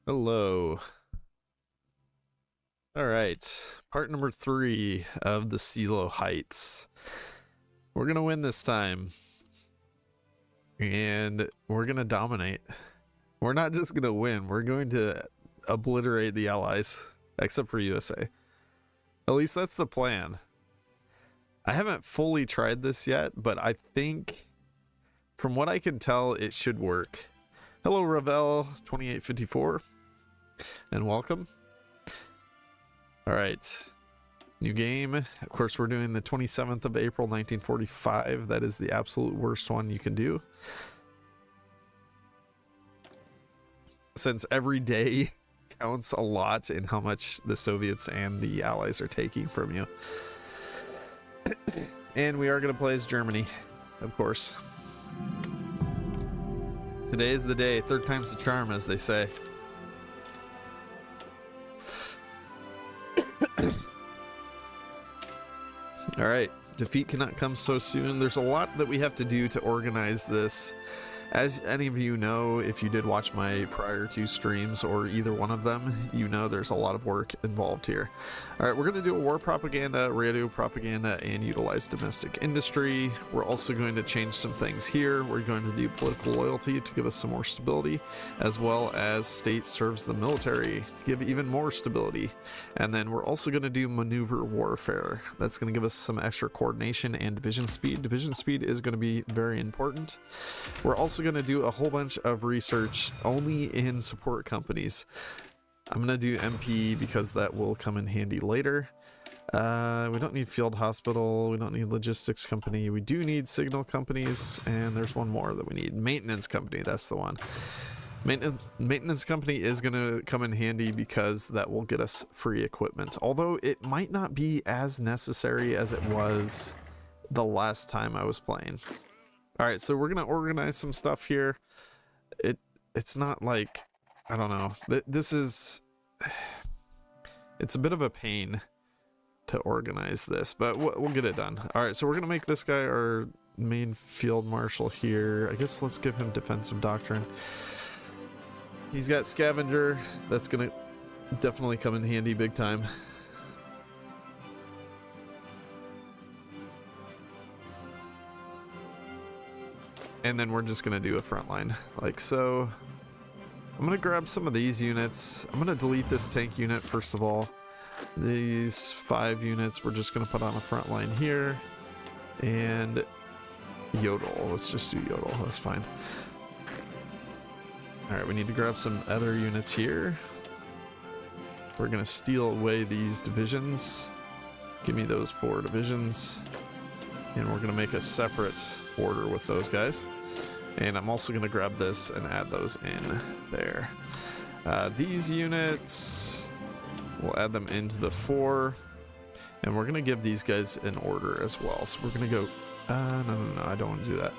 Hello. All right. Part number 3 of the Seelow Heights. We're going to win this time. And we're going to dominate. We're not just going to win. We're going to obliterate the Allies. Except for USA. At least that's the plan. I haven't fully tried this yet, but I think from what I can tell, it should work. Hello, Naval 2854. And welcome. All right, new game. Of course, we're doing the 27th of April, 1945. That is the absolute worst one you can do. Since every day counts a lot in how much the Soviets and the Allies are taking from you. And we are going to play as Germany, of course. Today is the day. Third time's the charm, as they say. All right, defeat cannot come so soon. There's a lot that we have to do to organize this. As any of you know, if you did watch my prior 2 streams or either one of them, you know there's a lot of work involved here. All right, we're going to do a war propaganda, radio propaganda, and utilize domestic industry. We're also going to change some things here. We're going to do political loyalty to give us some more stability, as well as state serves the military to give even more stability. And then we're also going to do maneuver warfare. That's going to give us some extra coordination and division speed. Division speed is going to be very important. We're also going to do a whole bunch of research only in support companies. I'm going to do MP because that will come in handy later. We don't need field hospital. We don't need logistics company. We do need signal companies, and there's one more that we need. Maintenance company, that's the one. Maintenance company is going to come in handy because that will get us free equipment. Although it might not be as necessary as it was the last time I was playing. All right, so we're gonna organize some stuff here. It's not like, I don't know. This is, it's a bit of a pain to organize this, but we'll get it done. All right, so we're gonna make this guy our main field marshal here. I guess let's give him defensive doctrine. He's got scavenger. That's gonna definitely come in handy big time. And then we're just gonna do a frontline like so. I'm gonna grab some of these units. I'm gonna delete this tank unit first of all. These 5 units we're just gonna put on a front line here. And Yodel, let's just do Yodel, that's fine. Alright, we need to grab some other units here. We're gonna steal away these divisions. Give me those 4 divisions. And we're gonna make a separate order with those guys. And I'm also gonna grab this and add those in there. These units, we'll add them into the 4. And we're gonna give these guys an order as well. So we're gonna go, no, I don't wanna do that.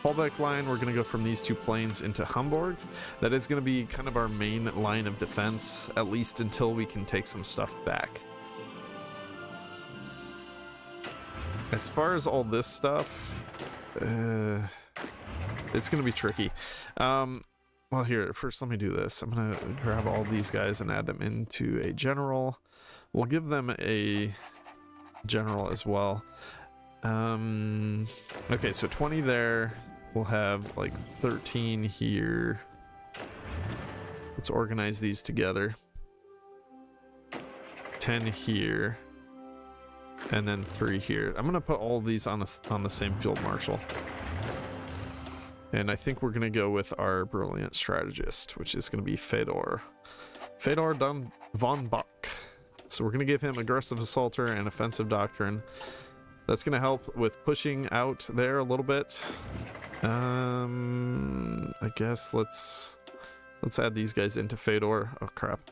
Fallback line, we're gonna go from these 2 planes into Hamburg. That is gonna be kind of our main line of defense, at least until we can take some stuff back. As far as all this stuff, it's gonna be tricky. Well, here, first let me do this. I'm gonna grab all these guys and add them into a general. We'll give them a general as well. Okay, so 20 there. We'll have like 13 here. Let's organize these together. 10 here. And then 3 here. I'm gonna put all of these on the same field marshal. And I think we're gonna go with our brilliant strategist, which is gonna be Fedor von Bock. So we're gonna give him aggressive assaulter and offensive doctrine. That's gonna help with pushing out there a little bit. I guess let's add these guys into Fedor. Oh crap.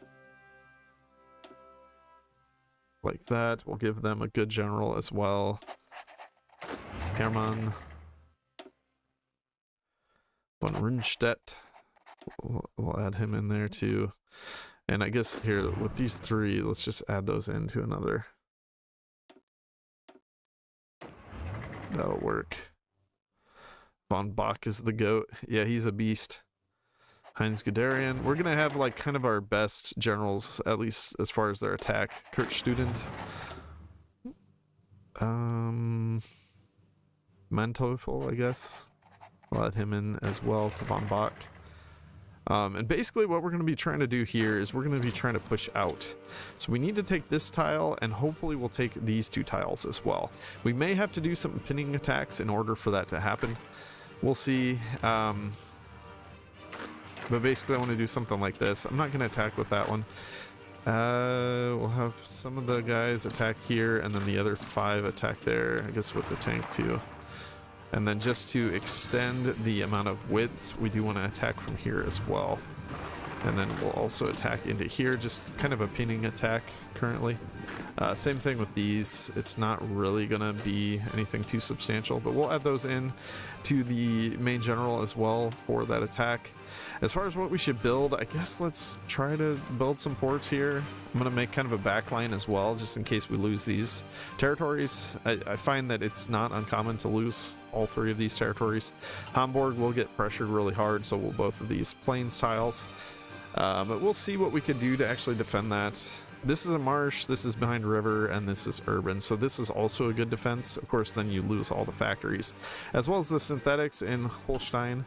Like that. We'll give them a good general as well. Hermann von Rundstedt. We'll add him in there too. And I guess here with these 3, let's just add those into another. That'll work. Von Bach is the goat. Yeah, he's a beast. Heinz Guderian. We're gonna have like kind of our best generals, at least as far as their attack. Kurt Student. Manteuffel, I guess. We'll add him in as well to von Bach. And basically what we're going to be trying to do here is we're going to be trying to push out. So we need to take this tile, and hopefully we'll take these 2 tiles as well. We may have to do some pinning attacks in order for that to happen. We'll see. But basically I want to do something like this. I'm not going to attack with that one. We'll have some of the guys attack here, and then the other 5 attack there, I guess with the tank too. And then just to extend the amount of width, we do want to attack from here as well. And then we'll also attack into here, just kind of a pinning attack currently. Same thing with these. It's not really going to be anything too substantial, but we'll add those in to the main general as well for that attack. As far as what we should build, I guess let's try to build some forts here. I'm going to make kind of a backline as well, just in case we lose these territories. I find that it's not uncommon to lose all 3 of these territories. Hamburg will get pressured really hard, so will both of these plains tiles. But we'll see what we can do to actually defend that. This is a marsh, this is behind river, and this is urban, so this is also a good defense. Of course, then you lose all the factories, as well as the synthetics in Holstein.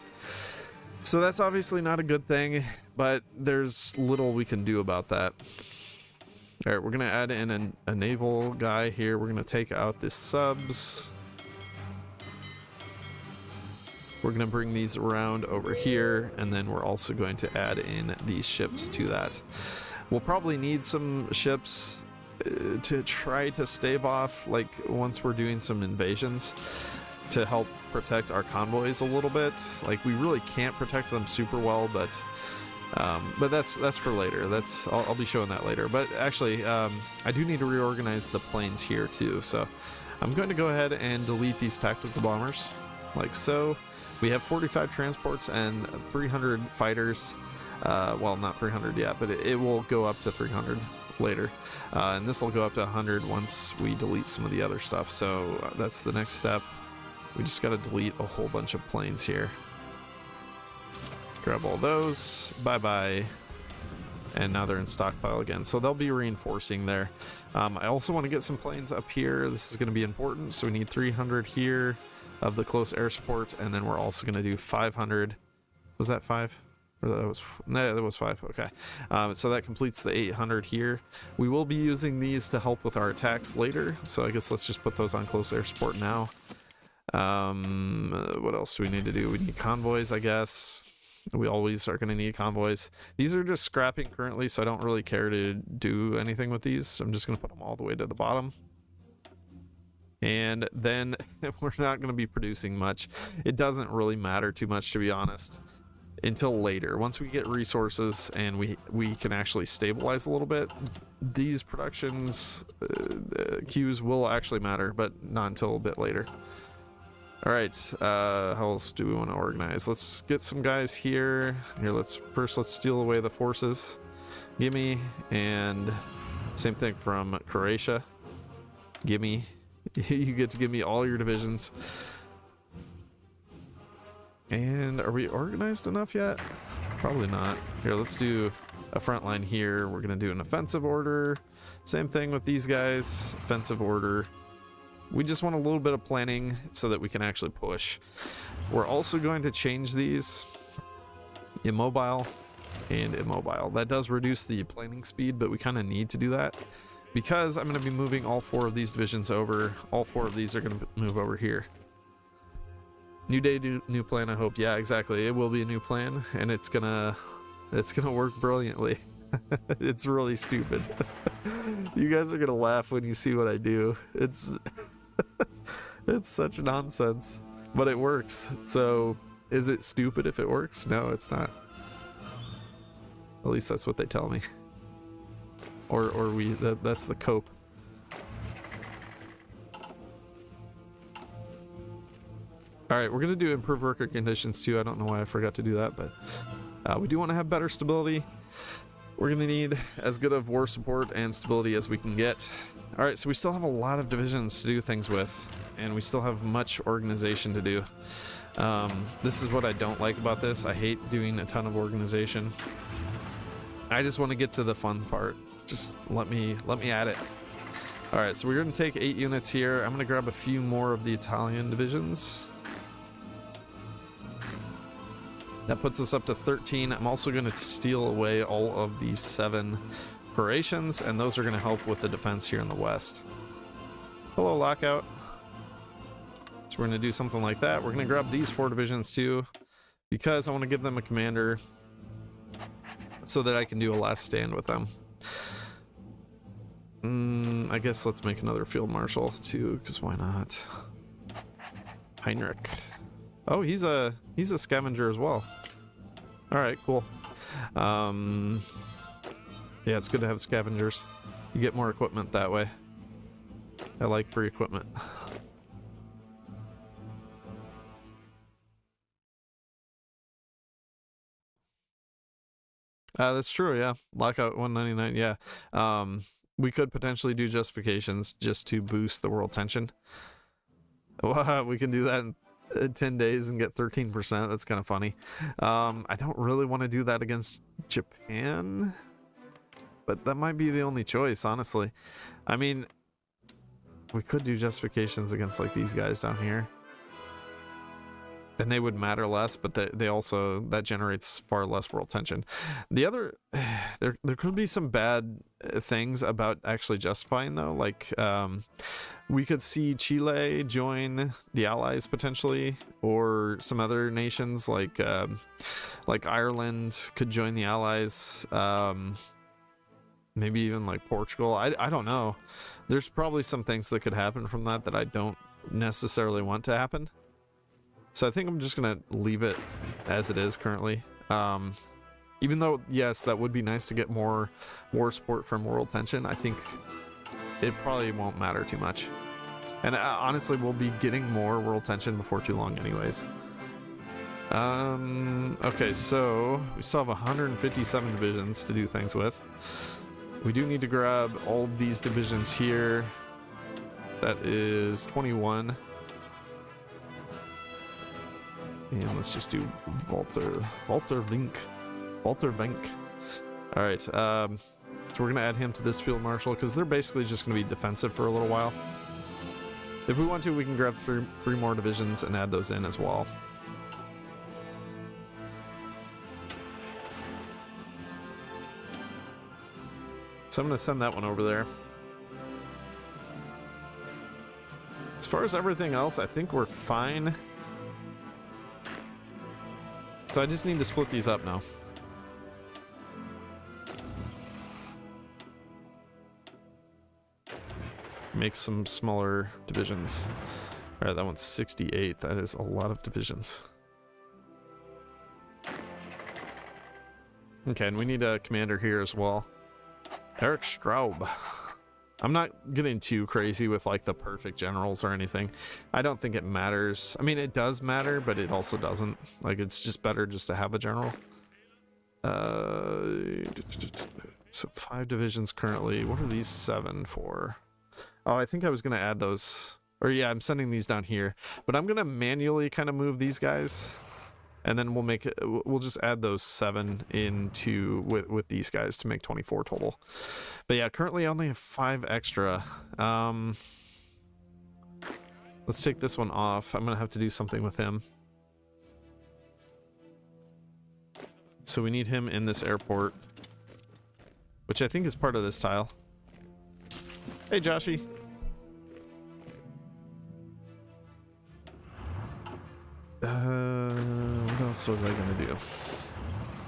So that's obviously not a good thing, but there's little we can do about that. All right, we're going to add in a naval guy here. We're going to take out the subs. We're going to bring these around over here, and then we're also going to add in these ships to that. We'll probably need some ships to try to stave off, like, once we're doing some invasions, to help protect our convoys a little bit. Like, we really can't protect them super well, but that's for later. I'll be showing that later. But actually, I do need to reorganize the planes here too, so I'm going to go ahead and delete these tactical bombers, like so. We have 45 transports and 300 fighters. Well, not 300 yet, but it will go up to 300 later. And this will go up to 100 once we delete some of the other stuff. So that's the next step. We just got to delete a whole bunch of planes here. Grab all those. Bye-bye. And now they're in stockpile again. So they'll be reinforcing there. I also want to get some planes up here. This is going to be important. So we need 300 here of the close air support, and then we're also going to do 500. Was that 5? Or that was, no, that was 5. Okay. So that completes the 800 here. We will be using these to help with our attacks later, so I guess let's just put those on close air support now. What else do we need to do? We need convoys, I guess. We always are going to need convoys. These are just scrapping currently, so I don't really care to do anything with these. I'm just going to put them all the way to the bottom. And then we're not going to be producing much. It doesn't really matter too much, to be honest, until later. Once we get resources and we can actually stabilize a little bit, these productions queues will actually matter, but not until a bit later. All right, how else do we want to organize? Let's get some guys here. Let's steal away the forces. Gimme, and same thing from Croatia. Gimme. You get to give me all your divisions. And are we organized enough yet? Probably not. Here, let's do a front line here. We're gonna do an offensive order. Same thing with these guys, offensive order. We just want a little bit of planning so that we can actually push. We're also going to change these immobile and immobile. That does reduce the planning speed, but we kind of need to do that because I'm going to be moving all 4 of these divisions over. All 4 of these are going to move over here. New day, new plan, I hope. Yeah, exactly. It will be a new plan, and it's gonna work brilliantly. It's really stupid. You guys are gonna laugh when you see what I do. It's it's such nonsense, but it works. So is it stupid if it works? No, it's not. At least that's what they tell me. Or that's the cope. All right, we're gonna do improved worker conditions too. I don't know why I forgot to do that, but we do want to have better stability. We're gonna need as good of war support and stability as we can get. All right, so we still have a lot of divisions to do things with, and we still have much organization to do. This is what I don't like about this. I hate doing a ton of organization. I just want to get to the fun part. Just let me at it. All right, so we're going to take 8 units here. I'm going to grab a few more of the Italian divisions. That puts us up to 13. I'm also going to steal away all of these 7 Croatians, and those are going to help with the defense here in the west. Hello, Lockout. So we're going to do something like that. We're going to grab these 4 divisions too, because I want to give them a commander so that I can do a last stand with them. I guess let's make another field marshal too, because why not? Heinrich. Oh, he's a scavenger as well. All right, cool. Yeah, it's good to have scavengers. You get more equipment that way. I like free equipment. That's true, yeah. Lockout 199, yeah. We could potentially do justifications just to boost the world tension. Well, we can do that in 10 days and get 13%. That's kind of funny. I don't really want to do that against Japan, but that might be the only choice, honestly. I mean, we could do justifications against like these guys down here, and they would matter less, but they also, that generates far less world tension. The other, there could be some bad things about actually justifying though. Like we could see Chile join the Allies potentially, or some other nations like Ireland could join the Allies. Maybe even like Portugal. I don't know. There's probably some things that could happen from that I don't necessarily want to happen. So I think I'm just gonna leave it as it is currently. Even though, yes, that would be nice to get more war support from world tension, I think it probably won't matter too much. And honestly, we'll be getting more world tension before too long anyways. Okay, so we still have 157 divisions to do things with. We do need to grab all of these divisions here. That is 21. And let's just do Walter Vink. All right, so we're gonna add him to this field marshal because they're basically just gonna be defensive for a little while. If we want to, we can grab three more divisions and add those in as well. So I'm gonna send that one over there. As far as everything else, I think we're fine. So I just need to split these up now. Make some smaller divisions. All right, that one's 68. That is a lot of divisions. Okay, and we need a commander here as well. Eric Straub. I'm not getting too crazy with like the perfect generals or anything. I don't think it matters. I mean, it does matter, but it also doesn't. Like, it's just better just to have a general. So 5 divisions currently. What are these 7 for? Oh, I think I was gonna add those. Or yeah, I'm sending these down here. But I'm gonna manually kind of move these guys. And then we'll make it, we'll just add those 7 into with these guys to make 24 total. But yeah, currently I only have 5 extra. Let's take this one off. I'm gonna have to do something with him. So we need him in this airport, which I think is part of this tile. Hey, Joshy. What else was I gonna do?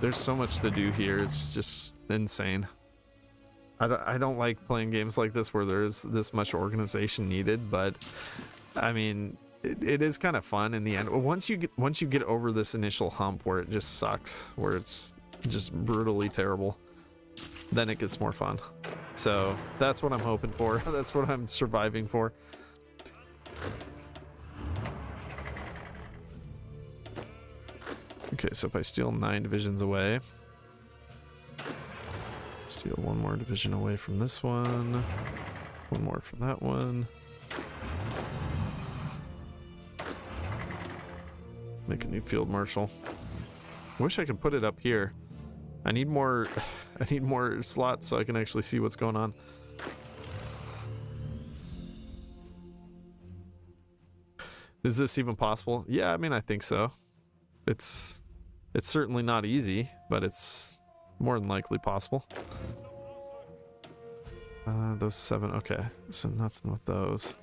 There's so much to do here. It's just insane. I don't like playing games like this where there's this much organization needed, but I mean, it is kind of fun in the end. Once you get over this initial hump where it just sucks, where it's just brutally terrible, then it gets more fun. So that's what I'm hoping for. That's what I'm surviving for. Okay, so if I steal 9 divisions away, steal 1 more division away from this one, 1 more from that one. Make a new field marshal. Wish I could put it up here. I need more slots so I can actually see what's going on. Is this even possible? Yeah, I mean, I think so. It's certainly not easy, but it's more than likely possible. Those 7, okay. So nothing with those.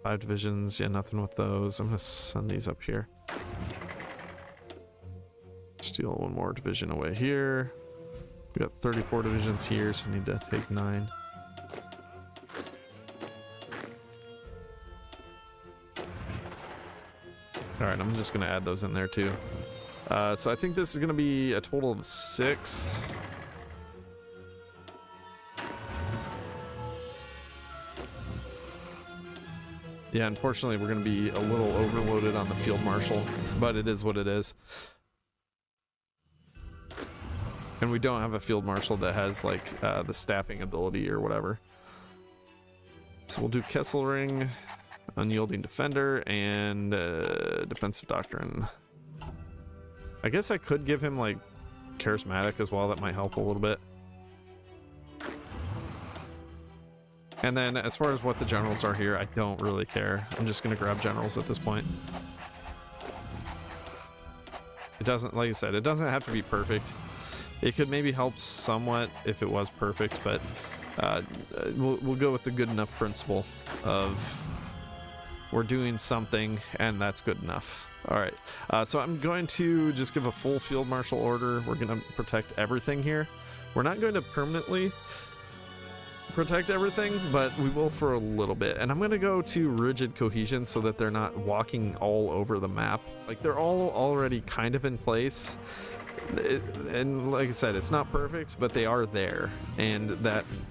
5 divisions, yeah, nothing with those. I'm gonna send these up here. Steal 1 more division away here. We got 34 divisions here, so we need to take 9. Alright, I'm just gonna add those in there too. So I think this is gonna be a total of 6. Yeah, unfortunately we're gonna be a little overloaded on the field marshal, but it is what it is. And we don't have a field marshal that has like the staffing ability or whatever. So we'll do Kesselring, Unyielding Defender, and Defensive Doctrine. I guess I could give him like Charismatic as well. That might help a little bit. And then as far as what the generals are here, I don't really care. I'm just going to grab generals at this point. It doesn't, like I said, it doesn't have to be perfect. It could maybe help somewhat if it was perfect, but we'll go with the good enough principle of we're doing something and that's good enough. All right, so I'm going to just give a full field marshal order. We're going to protect everything here. We're not going to permanently protect everything, but we will for a little bit. And I'm going to go to rigid cohesion so that they're not walking all over the map. Like, they're all already kind of in place. And like I said, it's not perfect, but they are there, and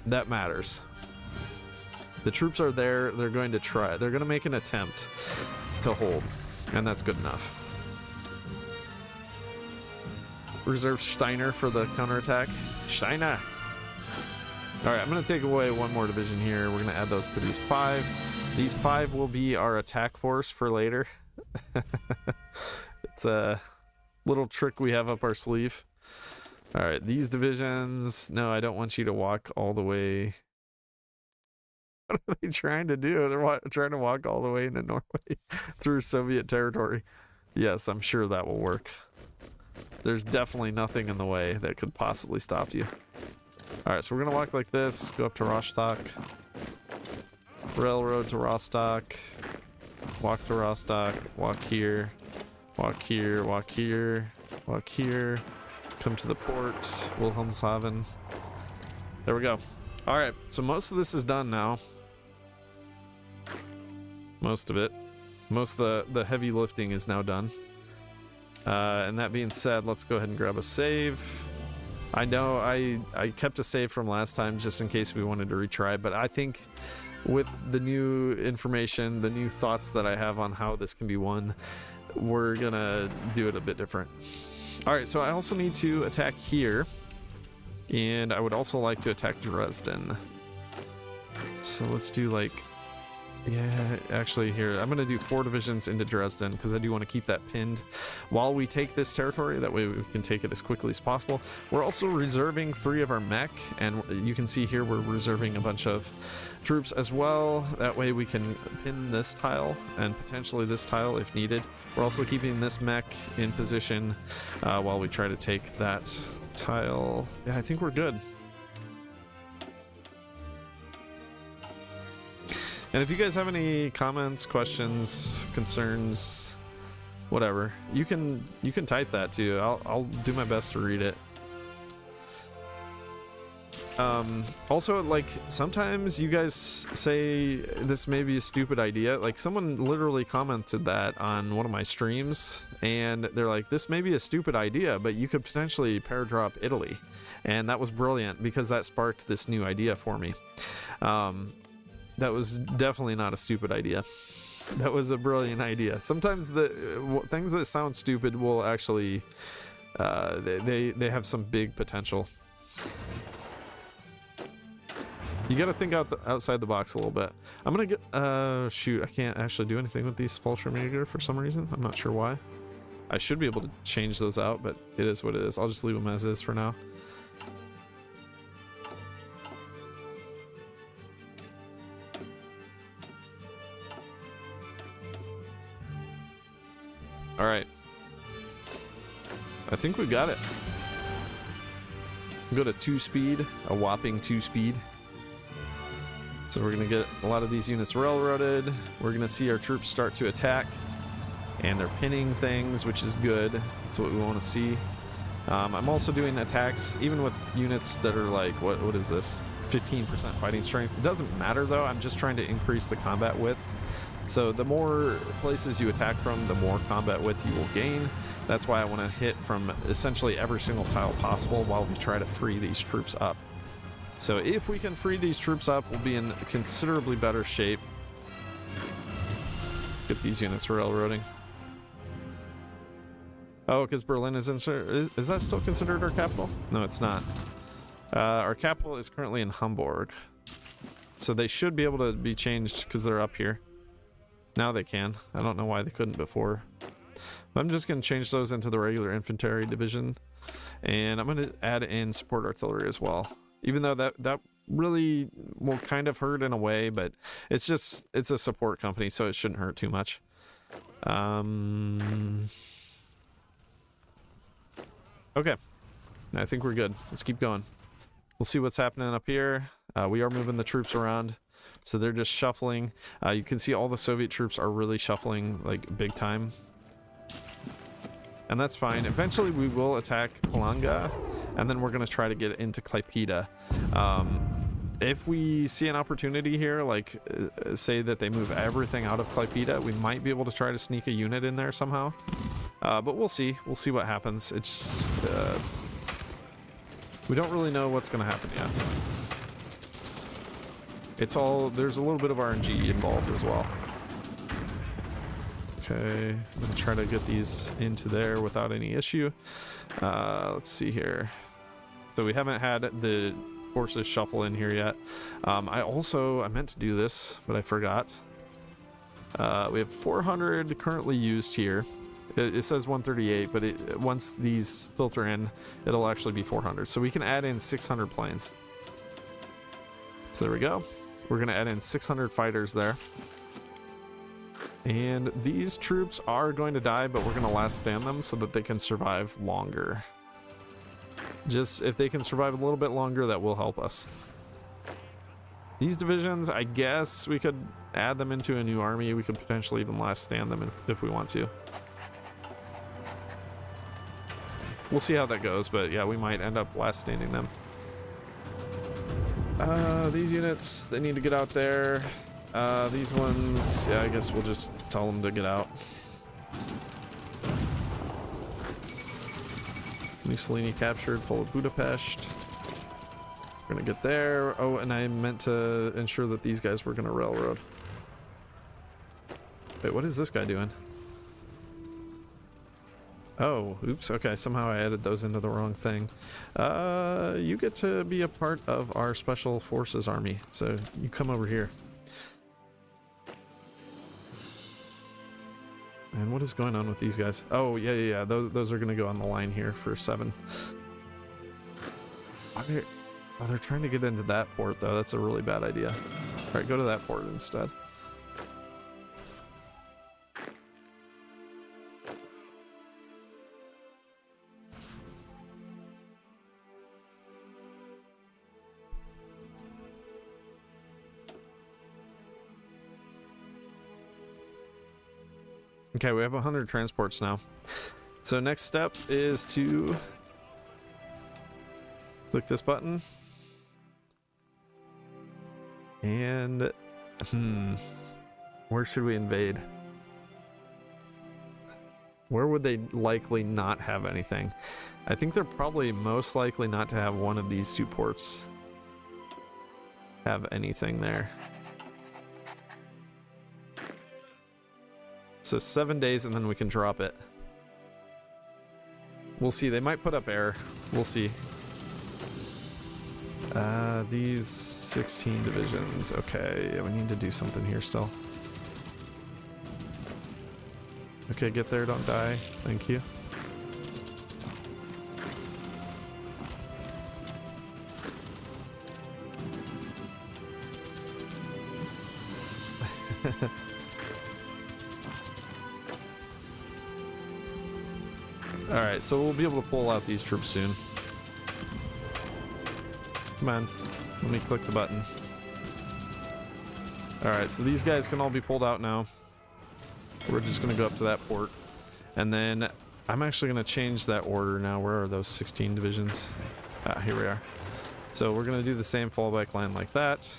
that matters. The troops are there. They're going to try. They're going to make an attempt to hold, and that's good enough. Reserve Steiner for the counterattack. Steiner. All right, I'm going to take away 1 more division here. We're going to add those to these 5. These 5 will be our attack force for later. It's a little trick we have up our sleeve. All right, these divisions. No, I don't want you to walk all the way. What are they trying to do? They're trying to walk all the way into Norway through Soviet territory. Yes, I'm sure that will work. There's definitely nothing in the way that could possibly stop you. All right, so we're gonna walk like this, go up to Rostock, railroad to Rostock, walk to Rostock, walk here, walk here, walk here, walk here, come to the port, Wilhelmshaven. There we go. All right, so most of this is done now. Most of it. Most of the heavy lifting is now done. And that being said, let's go ahead and grab a save. I know I kept a save from last time just in case we wanted to retry, but I think with the new information, the new thoughts that I have on how this can be won, we're gonna do it a bit different. All right, so I also need to attack here, and I would also like to attack Dresden. So let's do like, yeah, actually here, I'm gonna do 4 divisions into Dresden because I do want to keep that pinned while we take this territory. That way we can take it as quickly as possible. We're also reserving 3 of our mech, and you can see here we're reserving a bunch of troops as well. That way we can pin this tile and potentially this tile if needed. We're also keeping this mech in position while we try to take that tile. Yeah, I think we're good. And if you guys have any comments, questions, concerns, whatever, you can type that too. I'll do my best to read it. Also, like, sometimes you guys say this may be a stupid idea. Like, someone literally commented that on one of my streams, and they're like, this may be a stupid idea, but you could potentially paradrop Italy. And that was brilliant because that sparked this new idea for me. That was definitely not a stupid idea. That was a brilliant idea. Sometimes the things that sound stupid will actually, they have some big potential. You got to think outside the box a little bit. I'm gonna get shoot, I can't actually do anything with these Fallschirmjäger for some reason. I'm not sure why. I should be able to change those out, but it is what it is. I'll just leave them as is for now. All right. I think we got it. Go to 2-speed, a whopping 2-speed. So we're gonna get a lot of these units railroaded. We're gonna see our troops start to attack, and they're pinning things, which is good. That's what we want to see. I'm also doing attacks, even with units that are like, what is this? 15% fighting strength. It doesn't matter though. I'm just trying to increase the combat width. So the more places you attack from, the more combat width you will gain. That's why I want to hit from essentially every single tile possible while we try to free these troops up. So if we can free these troops up, we'll be in considerably better shape. Get these units railroading. Oh, because Berlin is is that still considered our capital? No, it's not. Our capital is currently in Hamburg. So they should be able to be changed because they're up here. Now they can. I don't know why they couldn't before. I'm just going to change those into the regular infantry division. And I'm going to add in support artillery as well. Even though that really will kind of hurt in a way, but it's a support company, so it shouldn't hurt too much. Okay. I think we're good. Let's keep going. We'll see what's happening up here. We are moving the troops around. So they're just shuffling. You can see all the Soviet troops are really shuffling like big time. And that's fine. Eventually we will attack Palanga, and then we're going to try to get into Klaipeda. If we see an opportunity here, like say that they move everything out of Klaipeda, we might be able to try to sneak a unit in there somehow. But we'll see. We'll see what happens. It's we don't really know what's going to happen yet. It's all, there's a little bit of RNG involved as well. Okay, I'm gonna try to get these into there without any issue. Let's see here. So we haven't had the forces shuffle in here yet. I meant to do this, but I forgot. We have 400 currently used here. It says 138, but once these filter in, it'll actually be 400. So we can add in 600 planes. So there we go. We're going to add in 600 fighters there. And these troops are going to die, but we're going to last stand them so that they can survive longer. Just if they can survive a little bit longer, that will help us. These divisions, I guess we could add them into a new army. We could potentially even last stand them if we want to. We'll see how that goes, but yeah, we might end up last standing them. These units, they need to get out there. These ones, yeah, I guess we'll just tell them to get out. Mussolini captured, full of Budapest. We're gonna get there. Oh, and I meant to ensure that these guys were gonna railroad. Wait, what is this guy doing? Oh, oops, okay, somehow I added those into the wrong thing. You get to be a part of our Special Forces Army, so you come over here. And what is going on with these guys? Oh, yeah, those are gonna go on the line here for 7. Oh, they're trying to get into that port, though. That's a really bad idea. All right, go to that port instead. Okay, we have 100 transports now. So next step is to click this button. And where should we invade? Where would they likely not have anything? I think they're probably most likely not to have one of these 2 ports have anything there. So 7 days and then we can drop it. We'll see. They might put up air. We'll see. These 16 divisions. Okay, we need to do something here still. Okay, get there, don't die. Thank you. Alright, so we'll be able to pull out these troops soon. Come on, let me click the button. Alright, so these guys can all be pulled out now. We're just going to go up to that port. And then I'm actually going to change that order now. Where are those 16 divisions? Ah, here we are. So we're going to do the same fallback line like that.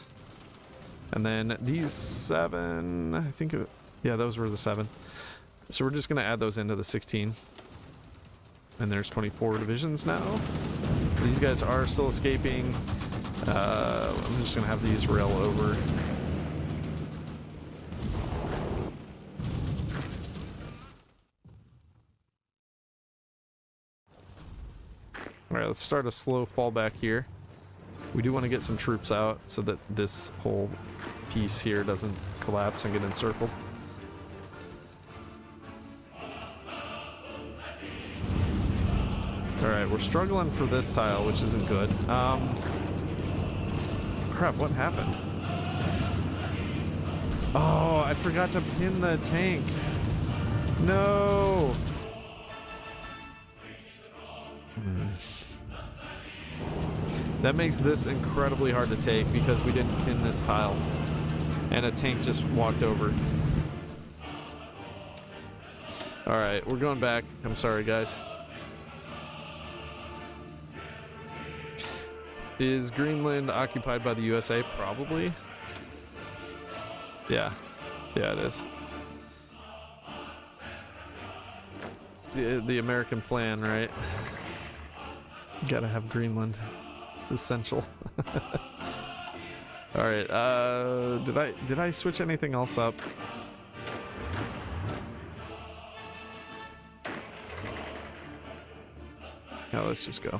And then these 7, I think, yeah, those were the 7. So we're just going to add those into the 16. And there's 24 divisions now. So these guys are still escaping. I'm just going to have these rail over. Alright, let's start a slow fallback here. We do want to get some troops out so that this whole piece here doesn't collapse and get encircled. Alright, we're struggling for this tile, which isn't good. Crap, what happened? Oh, I forgot to pin the tank. No! That makes this incredibly hard to take because we didn't pin this tile. And a tank just walked over. Alright, we're going back. I'm sorry, guys. Is Greenland occupied by the USA? Probably. Yeah. Yeah, it is. It's the American plan, right? Gotta have Greenland. It's essential. All right. Did I switch anything else up? No, let's just go.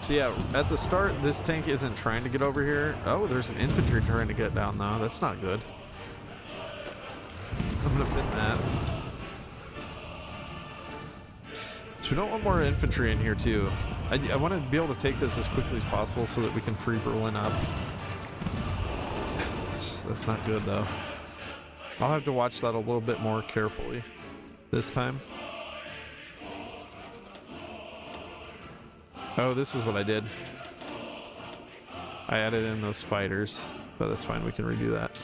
So yeah, at the start, this tank isn't trying to get over here. Oh, there's an infantry trying to get down though. That's not good. I'm gonna pin that. So we don't want more infantry in here too. I want to be able to take this as quickly as possible so that we can free Berlin up. That's not good though. I'll have to watch that a little bit more carefully this time. Oh, this is what I did. I added in those fighters, but that's fine. We can redo that.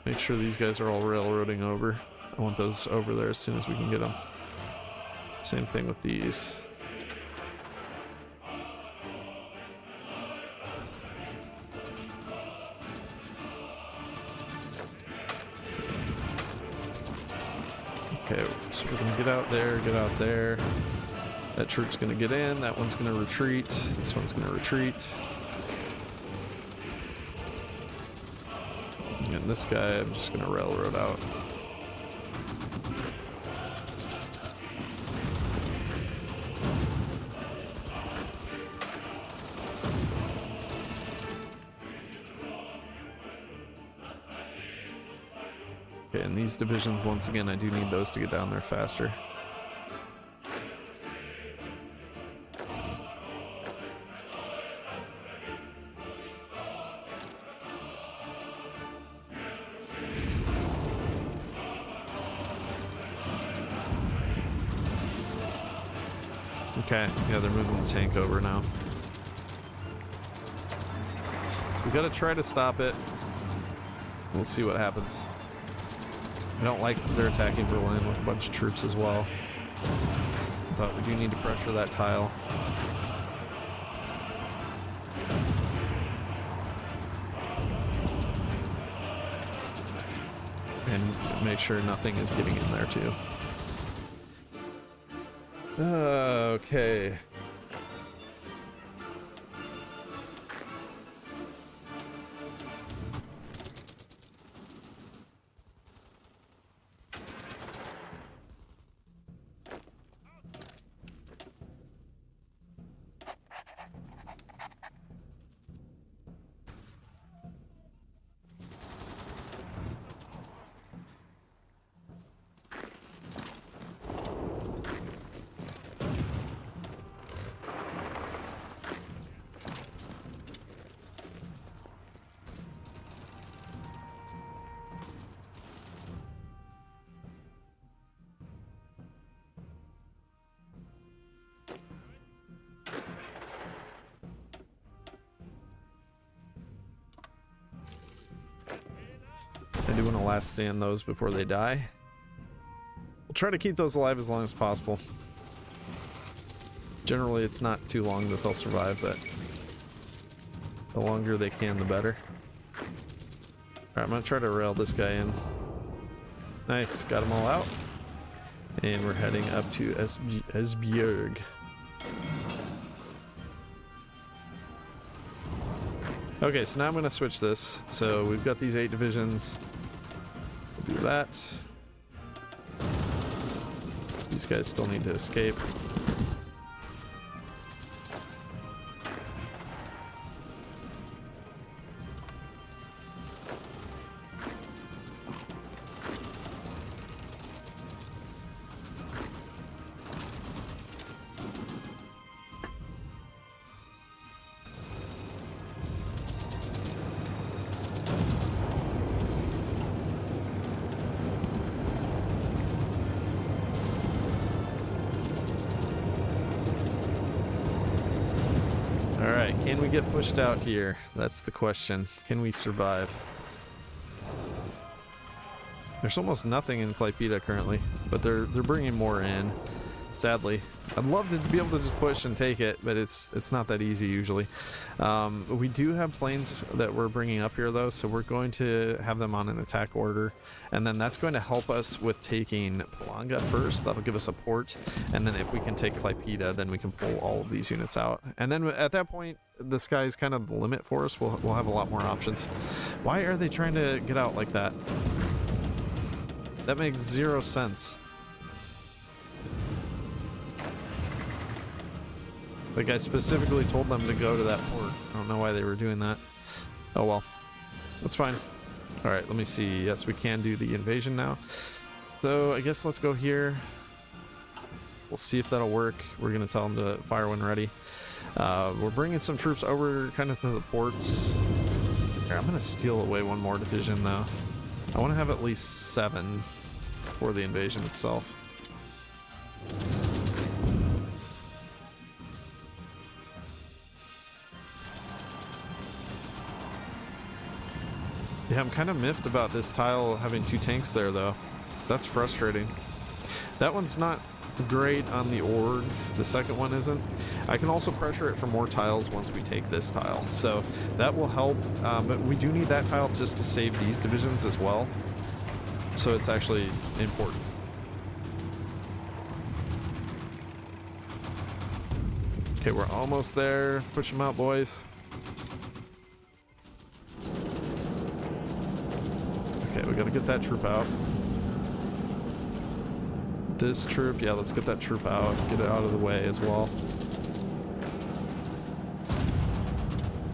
Make sure these guys are all railroading over. I want those over there as soon as we can get them. Same thing with these. Okay, so we're gonna get out there, get out there. That troop's gonna get in, that one's gonna retreat, this one's gonna retreat. And this guy, I'm just gonna railroad out. Okay, and these divisions, once again, I do need those to get down there faster. Okay, yeah, they're moving the tank over now. So we gotta try to stop it. We'll see what happens. I don't like that they're attacking Berlin with a bunch of troops as well. But we do need to pressure that tile. And make sure nothing is getting in there too. Okay. I do want to last stand those before they die. We'll try to keep those alive as long as possible. Generally, it's not too long that they'll survive, but the longer they can, the better. Alright, I'm gonna try to rail this guy in. Nice, got them all out. And we're heading up to Esbjerg. Okay, so now I'm gonna switch this. So we've got these 8 divisions. We'll do that. These guys still need to escape. Can we get pushed out here? That's the question. Can we survive? There's almost nothing in Klaipeda currently, but they're bringing more in. Sadly, I'd love to be able to just push and take it, but it's not that easy usually. We do have planes that we're bringing up here though, so we're going to have them on an attack order, and then that's going to help us with taking Palanga first. That'll give us a port, and then if we can take Klaipeda, then we can pull all of these units out. And then at that point, the sky's kind of the limit for us. We'll have a lot more options. Why are they trying to get out like that? That makes zero sense. Like, I specifically told them to go to that port. I don't know why they were doing that. Oh well. That's fine. Alright, let me see. Yes, we can do the invasion now. So, I guess let's go here. We'll see if that'll work. We're going to tell them to fire when ready. We're bringing some troops over kind of to the ports. Here, I'm going to steal away one more division, though. I want to have at least 7 for the invasion itself. Yeah, I'm kind of miffed about this tile having 2 tanks there, though. That's frustrating. That one's not great on the org. The second one isn't. I can also pressure it for more tiles once we take this tile, so that will help. But we do need that tile just to save these divisions as well. So it's actually important. Okay, we're almost there. Push them out, boys. Okay, we gotta get that troop out. This troop, yeah, let's get that troop out. Get it out of the way as well.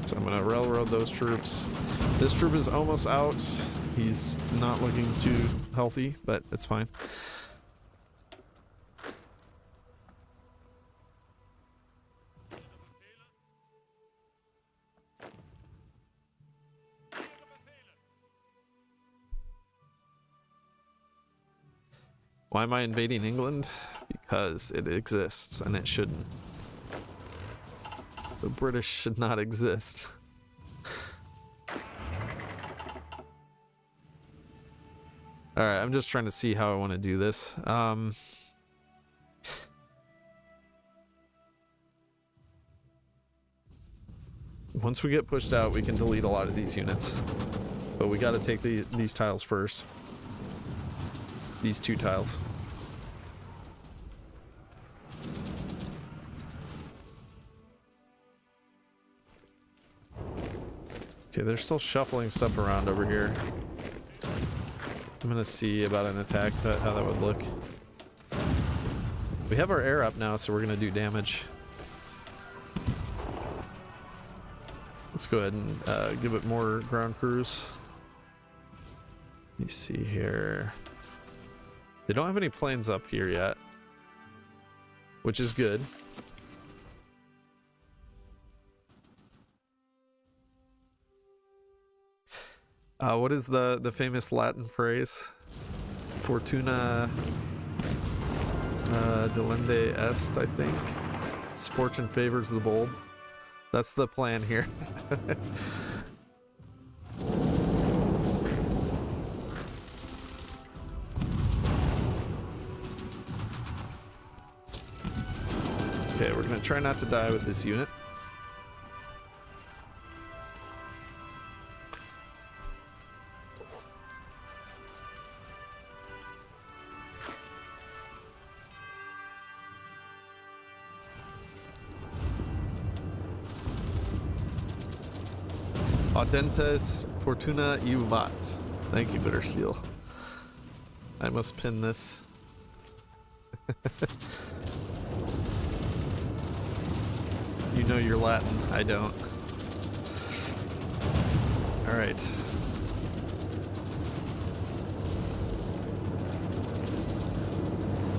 So I'm gonna railroad those troops. This troop is almost out. He's not looking too healthy, but it's fine. Why am I invading England? Because it exists, and it shouldn't. The British should not exist. Alright, I'm just trying to see how I want to do this. Once we get pushed out, we can delete a lot of these units. But we gotta take these tiles first. These 2 tiles. Okay, they're still shuffling stuff around over here. I'm gonna see about an attack, how that would look. We have our air up now, so we're gonna do damage. Let's go ahead and give it more ground crews. Let me see here. They don't have any planes up here yet, which is good. What is the famous Latin phrase? Fortuna delende est, I think. It's fortune favors the bold. That's the plan here. Okay, we're gonna try not to die with this unit. Audentes Fortuna Iuvat. Thank you, Bitter Steel. I must pin this. You know your Latin. I don't. All right.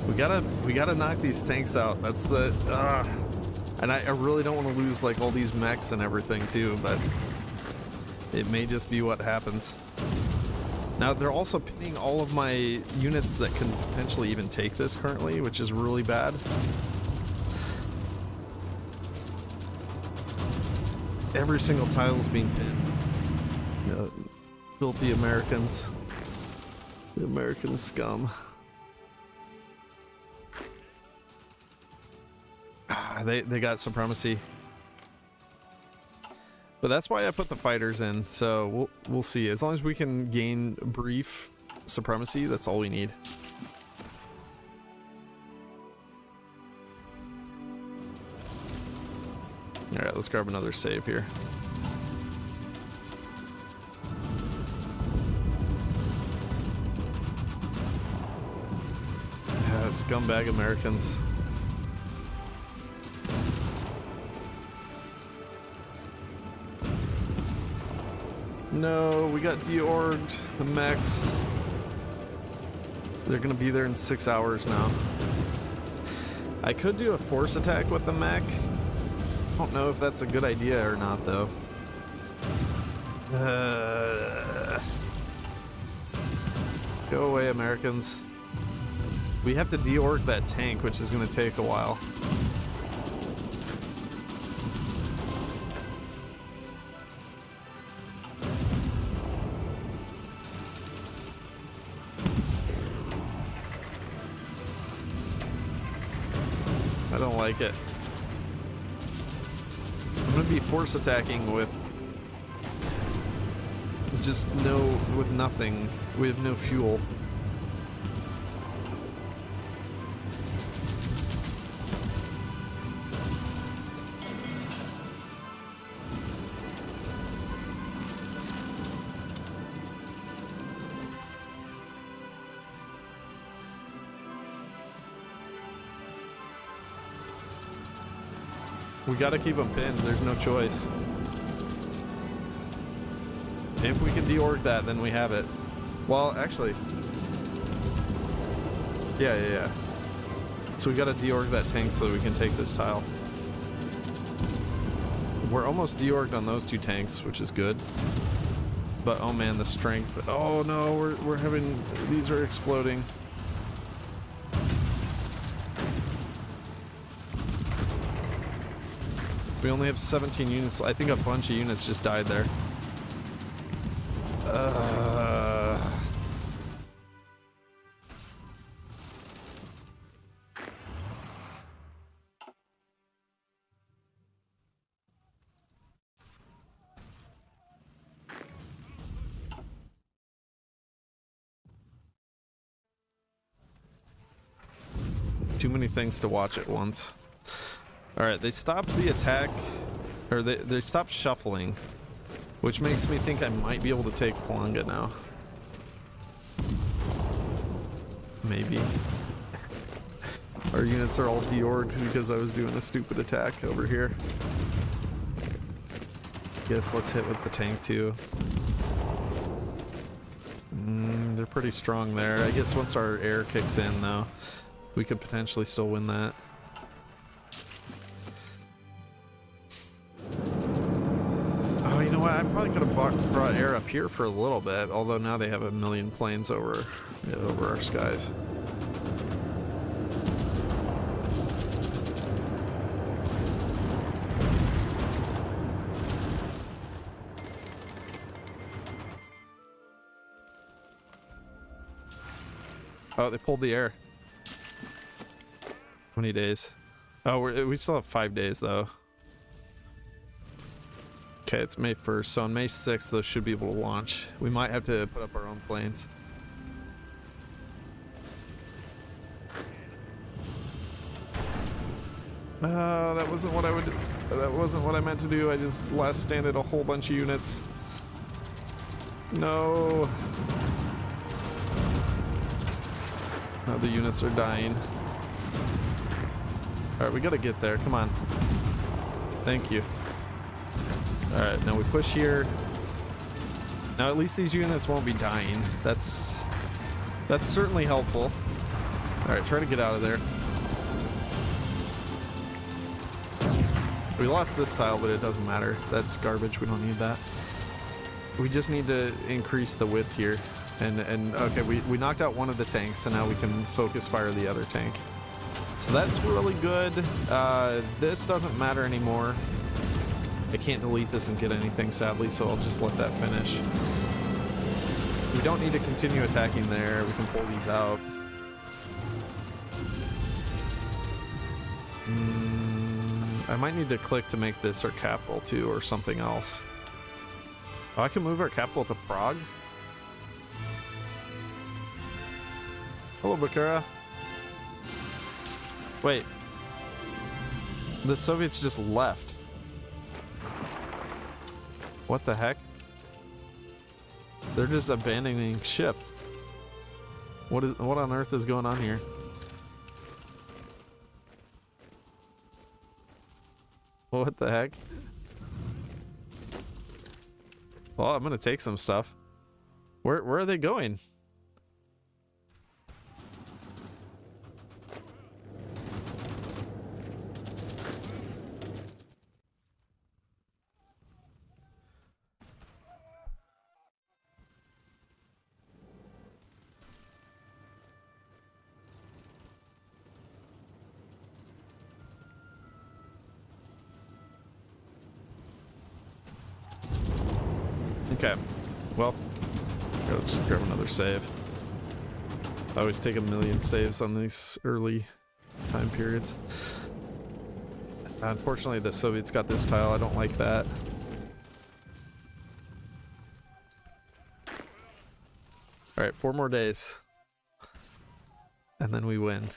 We gotta knock these tanks out. That's the. And I really don't want to lose like all these mechs and everything too, but it may just be what happens. Now they're also pinning all of my units that can potentially even take this currently, which is really bad. Every single tile is being pinned. You know, filthy Americans. The American scum. They got supremacy. But that's why I put the fighters in, so we'll see. As long as we can gain brief supremacy, that's all we need. Alright, let's grab another save here. Yeah, scumbag Americans. No, we got deorged. The mechs. They're gonna be there in 6 hours now. I could do a force attack with the mech. I don't know if that's a good idea or not, though. Go away, Americans. We have to deorg that tank, which is gonna take a while. I don't like it. I'm gonna be force attacking with just with nothing. We have no fuel. We gotta keep them pinned, there's no choice. If we can deorg that, then we have it. Well, actually... Yeah. So we gotta deorg that tank so that we can take this tile. We're almost deorged on those two tanks, which is good. But oh man, the strength. Oh no, we're having... These are exploding. We only have 17 units. I think a bunch of units just died there. Too many things to watch at once. Alright, they stopped the attack, or they stopped shuffling, which makes me think I might be able to take Palanga now. Maybe. Our units are all deorged because I was doing a stupid attack over here. Guess let's hit with the tank too. They're pretty strong there. I guess once our air kicks in though, we could potentially still win that. You know what? I probably could have brought air up here for a little bit, although now they have a million planes over our skies. Oh, they pulled the air. 20 days. Oh, we still have 5 days though. Okay, it's May 1st, so on May 6th those should be able to launch. We might have to put up our own planes. That wasn't what I would. That wasn't what I meant to do. I just last standed a whole bunch of units. No. Oh, the units are dying. All right, we gotta get there. Come on. Thank you. All right, now we push here. Now at least these units won't be dying. That's certainly helpful. All right, try to get out of there. We lost this tile, but it doesn't matter. That's garbage. We don't need that. We just need to increase the width here. And okay, we knocked out one of the tanks, so now we can focus fire the other tank. So that's really good. This doesn't matter anymore. I can't delete this and get anything, sadly, so I'll just let that finish. We don't need to continue attacking there. We can pull these out. I might need to click to make this our capital too, or something else. Oh, I can move our capital to Prague? Hello, Bukhara. Wait. The Soviets just left. What the heck? They're just abandoning ship. What on earth is going on here? What the heck? Well, I'm gonna take some stuff. Where are they going? Okay, well, let's grab another save. I always take 1,000,000 saves on these early time periods. Unfortunately, the Soviets got this tile. I don't like that. All right, 4 more days. And then we win.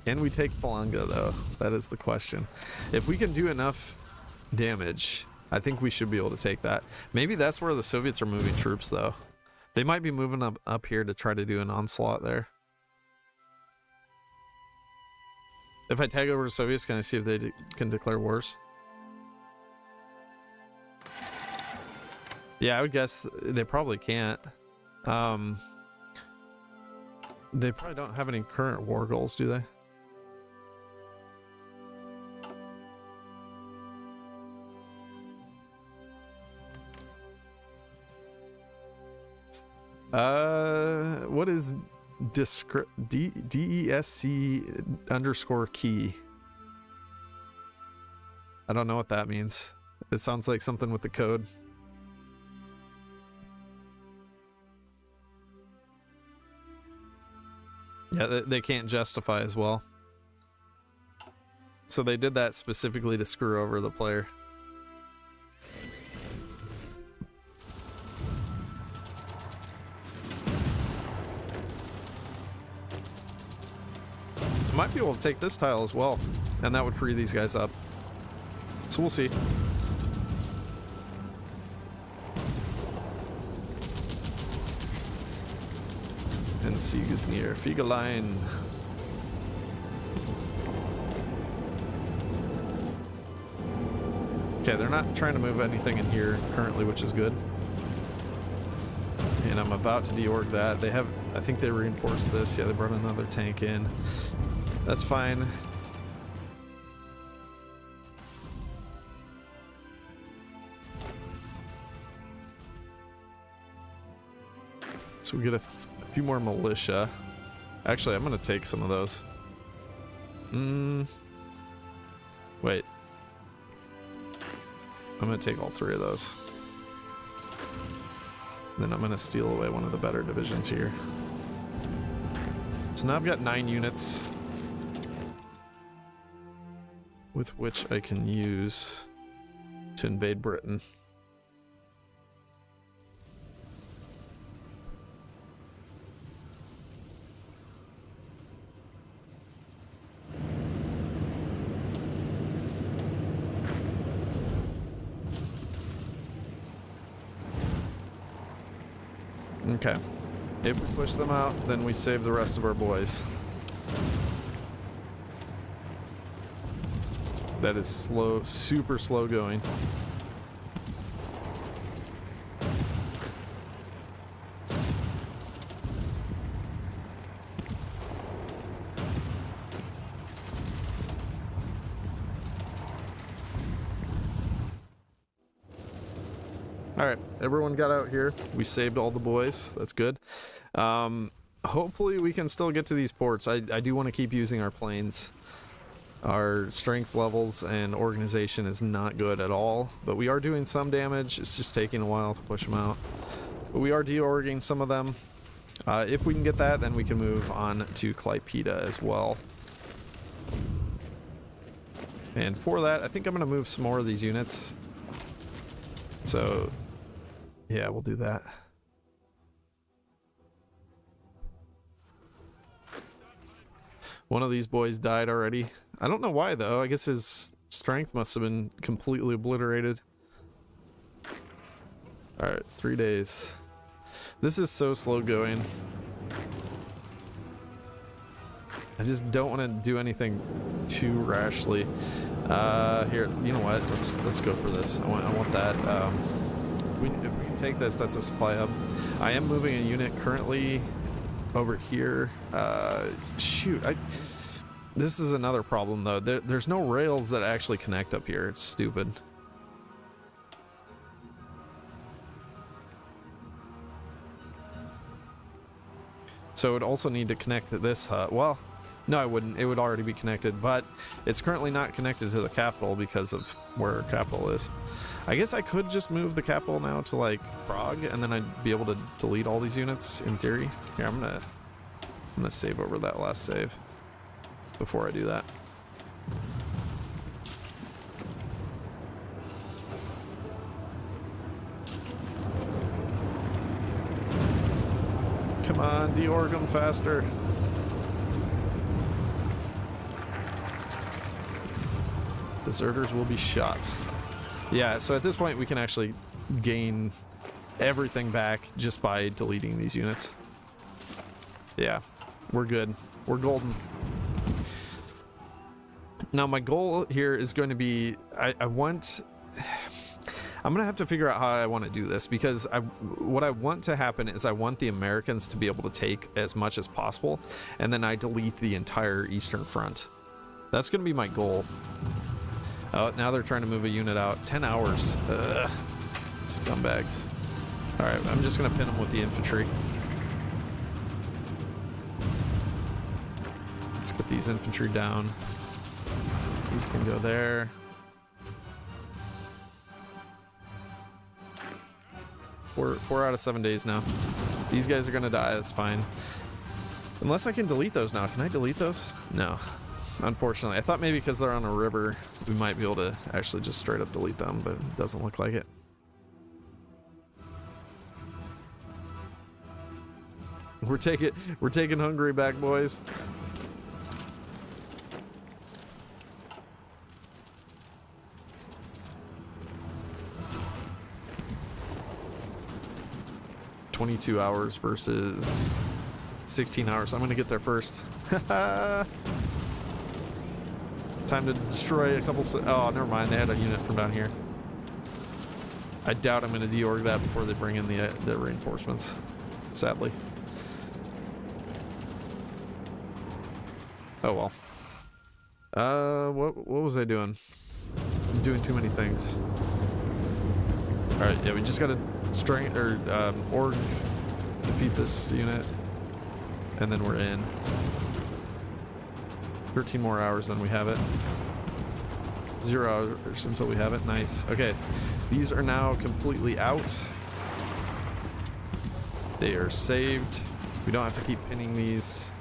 Can we take Palanga, though? That is the question. If we can do enough damage, I think we should be able to take that. Maybe that's where the Soviets are moving troops, though. They might be moving up here to try to do an onslaught there. If I tag over to Soviets, can I see if they can declare wars? Yeah, I would guess they probably can't. They probably don't have any current war goals, do they? What is DESC_key? I don't know what that means. It sounds like something with the code. Yeah, they can't justify as well. So they did that specifically to screw over the player. Might be able to take this tile as well, and that would free these guys up. So we'll see. And Sieg is near Fegelein. Okay, they're not trying to move anything in here currently, which is good. And I'm about to deorg that. They have, I think they reinforced this. Yeah, they brought another tank in. That's fine. So we get a few more militia. Actually, I'm gonna take some of those. Wait. I'm gonna take all 3 of those. Then I'm gonna steal away one of the better divisions here. So now I've got 9 units with which I can use to invade Britain. Okay. If we push them out, then we save the rest of our boys. That is slow, super slow going. Alright, everyone got out here. We saved all the boys. That's good. Hopefully we can still get to these ports. I do want to keep using our planes. Our strength levels and organization is not good at all, but we are doing some damage. It's just taking a while to push them out. But we are deorging some of them. If we can get that, then we can move on to Klaipeda as well. And for that, I think I'm going to move some more of these units. So, yeah, we'll do that. One of these boys died already. I don't know why, though. I guess his strength must have been completely obliterated. Alright, 3 days. This is so slow going. I just don't want to do anything too rashly. Here, you know what? Let's go for this. I want that. If we can take this, that's a supply hub. I am moving a unit currently over here. Shoot, this is another problem though. There's no rails that actually connect up here. It's stupid. So it would also need to connect to this hut. Well, no, I wouldn't. It would already be connected, but it's currently not connected to the capital because of where our capital is. I guess I could just move the capital now to like Prague, and then I'd be able to delete all these units in theory. Here, I'm gonna save over that last save before I do that. Come on, deorg them faster. Deserters will be shot. Yeah, so at this point we can actually gain everything back just by deleting these units. Yeah, we're good. We're golden. Now my goal here is going to be, I'm gonna have to figure out how I want to do this, because what I want to happen is I want the Americans to be able to take as much as possible, and then I delete the entire Eastern Front. That's gonna be my goal. Oh, now they're trying to move a unit out. 10 hours. Ugh. Scumbags. Alright, I'm just gonna pin them with the infantry. Let's get these infantry down. These can go there. Four out of 7 days now. These guys are gonna die, that's fine. Unless I can delete those now. Can I delete those? No. Unfortunately. I thought maybe because they're on a river, we might be able to actually just straight up delete them, but it doesn't look like it. We're taking Hungary back, boys. "22 hours versus 16 hours. I'm gonna get there first. Time to destroy a couple. Oh, never mind. They had a unit from down here. I doubt I'm gonna deorg that before they bring in the reinforcements. Sadly. Oh well. What was I doing? I'm doing too many things. All right. Yeah, we just gotta org defeat this unit, and then we're in. 13 more hours, then we have it. 0 hours until we have it. Nice. Okay, these are now completely out. They are saved. We don't have to keep pinning these.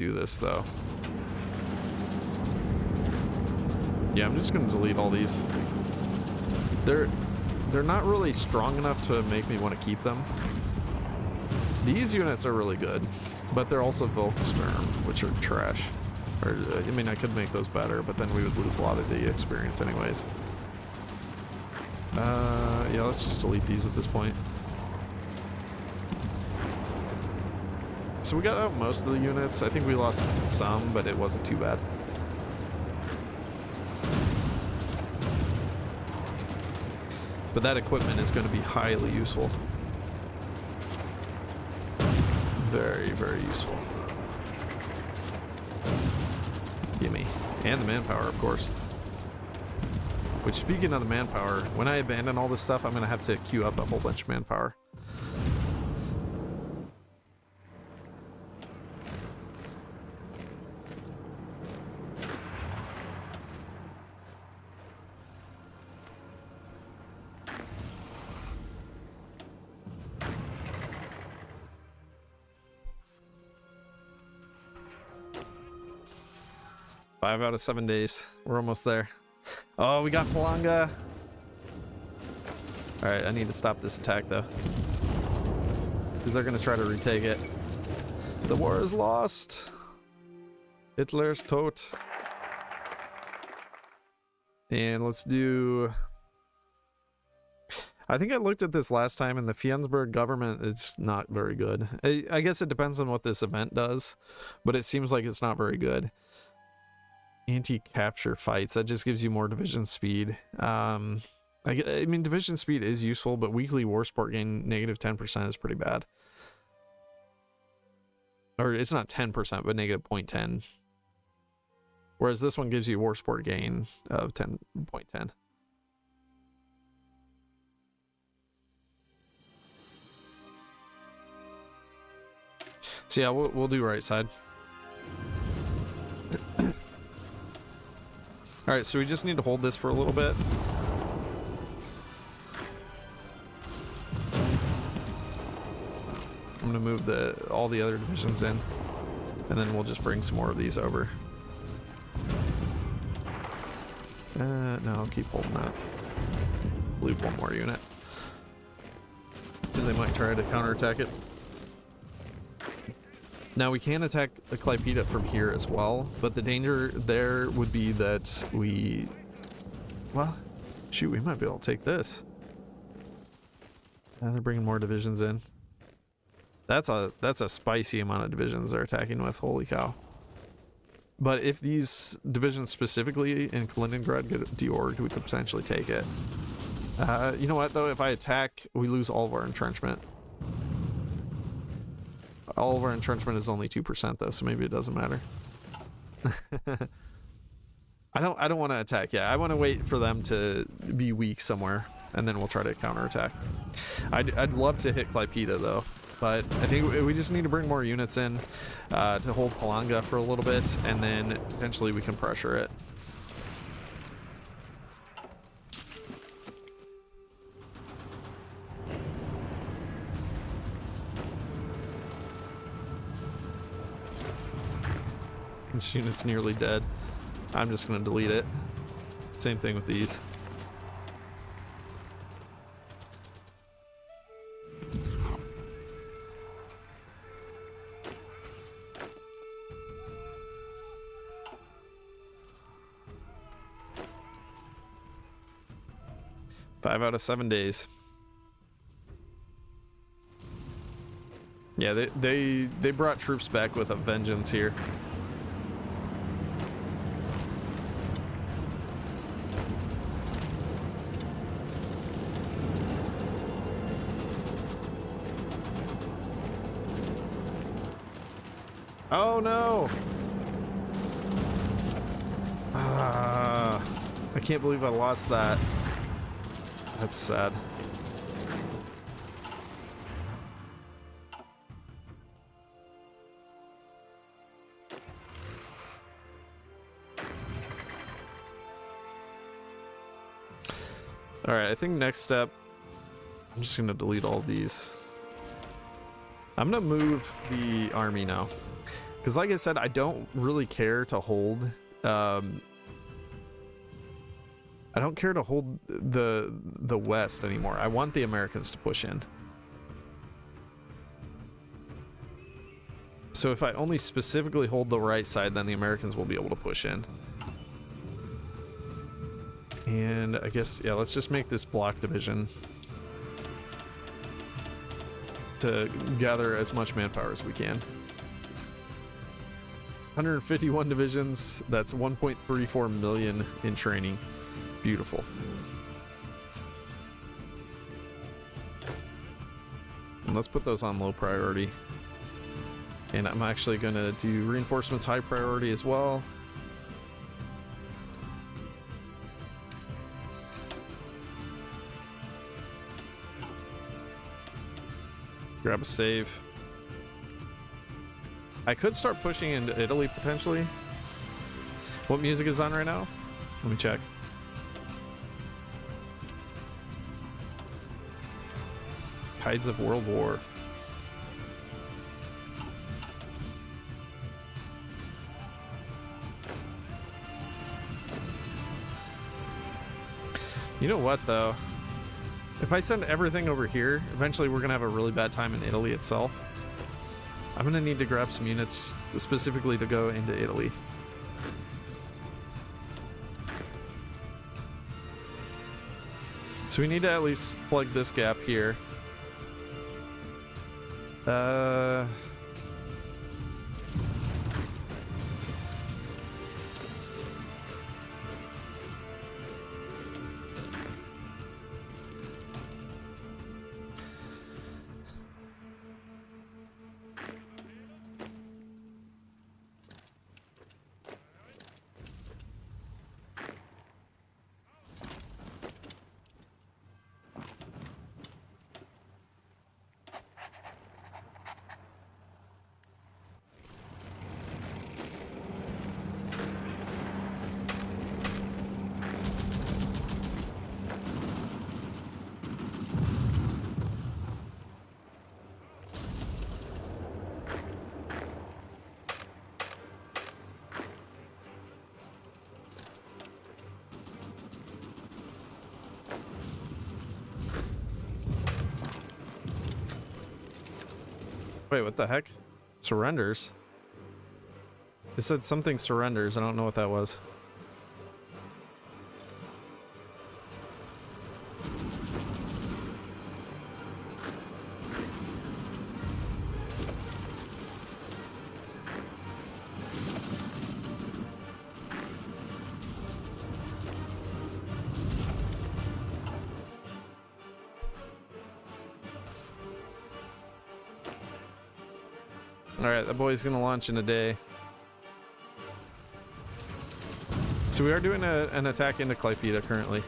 do this though. Yeah, I'm just gonna delete all these. They're not really strong enough to make me want to keep them. These units are really good, but they're also Volksturm, which are trash. Or, I mean, I could make those better, but then we would lose a lot of the experience anyways. Yeah, let's just delete these at this point. So we got out most of the units. I think we lost some, but it wasn't too bad. But that equipment is going to be highly useful. Very, very useful. Gimme. And the manpower, of course. Which, speaking of the manpower, when I abandon all this stuff, I'm going to have to queue up a whole bunch of manpower. Five out of 7 days. We're almost there. Oh, we got Palanga. Alright, I need to stop this attack, though. Because they're going to try to retake it. The war is lost. Hitler's tot. And let's do... I think I looked at this last time, and the Fjensburg government, it's not very good. I guess it depends on what this event does, but it seems like it's not very good. Anti-capture fights, that just gives you more division speed. I mean, division speed is useful, but weekly war support gain negative 10% is pretty bad. Or it's not 10%, but negative 0.10. Whereas this one gives you war support gain of 10.10. So yeah, we'll do right side. Alright, so we just need to hold this for a little bit. I'm gonna move all the other divisions in, and then we'll just bring some more of these over. No, I'll keep holding that. Leave one more unit, because they might try to counterattack it. Now we can attack the Klaipeda from here as well, but the danger there would be that we... Well, shoot, we might be able to take this. They're bringing more divisions in. That's a spicy amount of divisions they're attacking with, holy cow. But if these divisions specifically in Kaliningrad get deorged, we could potentially take it. You know what, though? If I attack, we lose all of our entrenchment. All of our entrenchment is only 2% though, so maybe it doesn't matter. I don't want to attack. Yeah, I want to wait for them to be weak somewhere, and then we'll try to counterattack. I'd love to hit Klaipeda though, but I think we just need to bring more units in to hold Palanga for a little bit, and then potentially we can pressure it. This unit's nearly dead. I'm just gonna delete it. Same thing with these. Five out of 7 days. Yeah, they brought troops back with a vengeance here. Oh no! I can't believe I lost that. That's sad. Alright, I think next step, I'm just gonna delete all these. I'm gonna move the army now. Because like I said, I don't really care to hold I don't care to hold the West anymore. I want the Americans to push in. So if I only specifically hold the right side, then the Americans will be able to push in. And I guess, yeah, let's just make this block division to gather as much manpower as we can. 151 divisions, that's 1.34 million in training. Beautiful. And let's put those on low priority. And I'm actually going to do reinforcements high priority as well. Grab a save. I could start pushing into Italy potentially. What music is on right now? Let me check. Tides of World War. You know what though? If I send everything over here, eventually we're gonna have a really bad time in Italy itself. I'm gonna need to grab some units specifically to go into Italy. So we need to at least plug this gap here. Wait, what the heck? Surrenders? It said something surrenders. I don't know what that was. Alright, that boy's gonna launch in a day. So we are doing an attack into Klaipeda currently.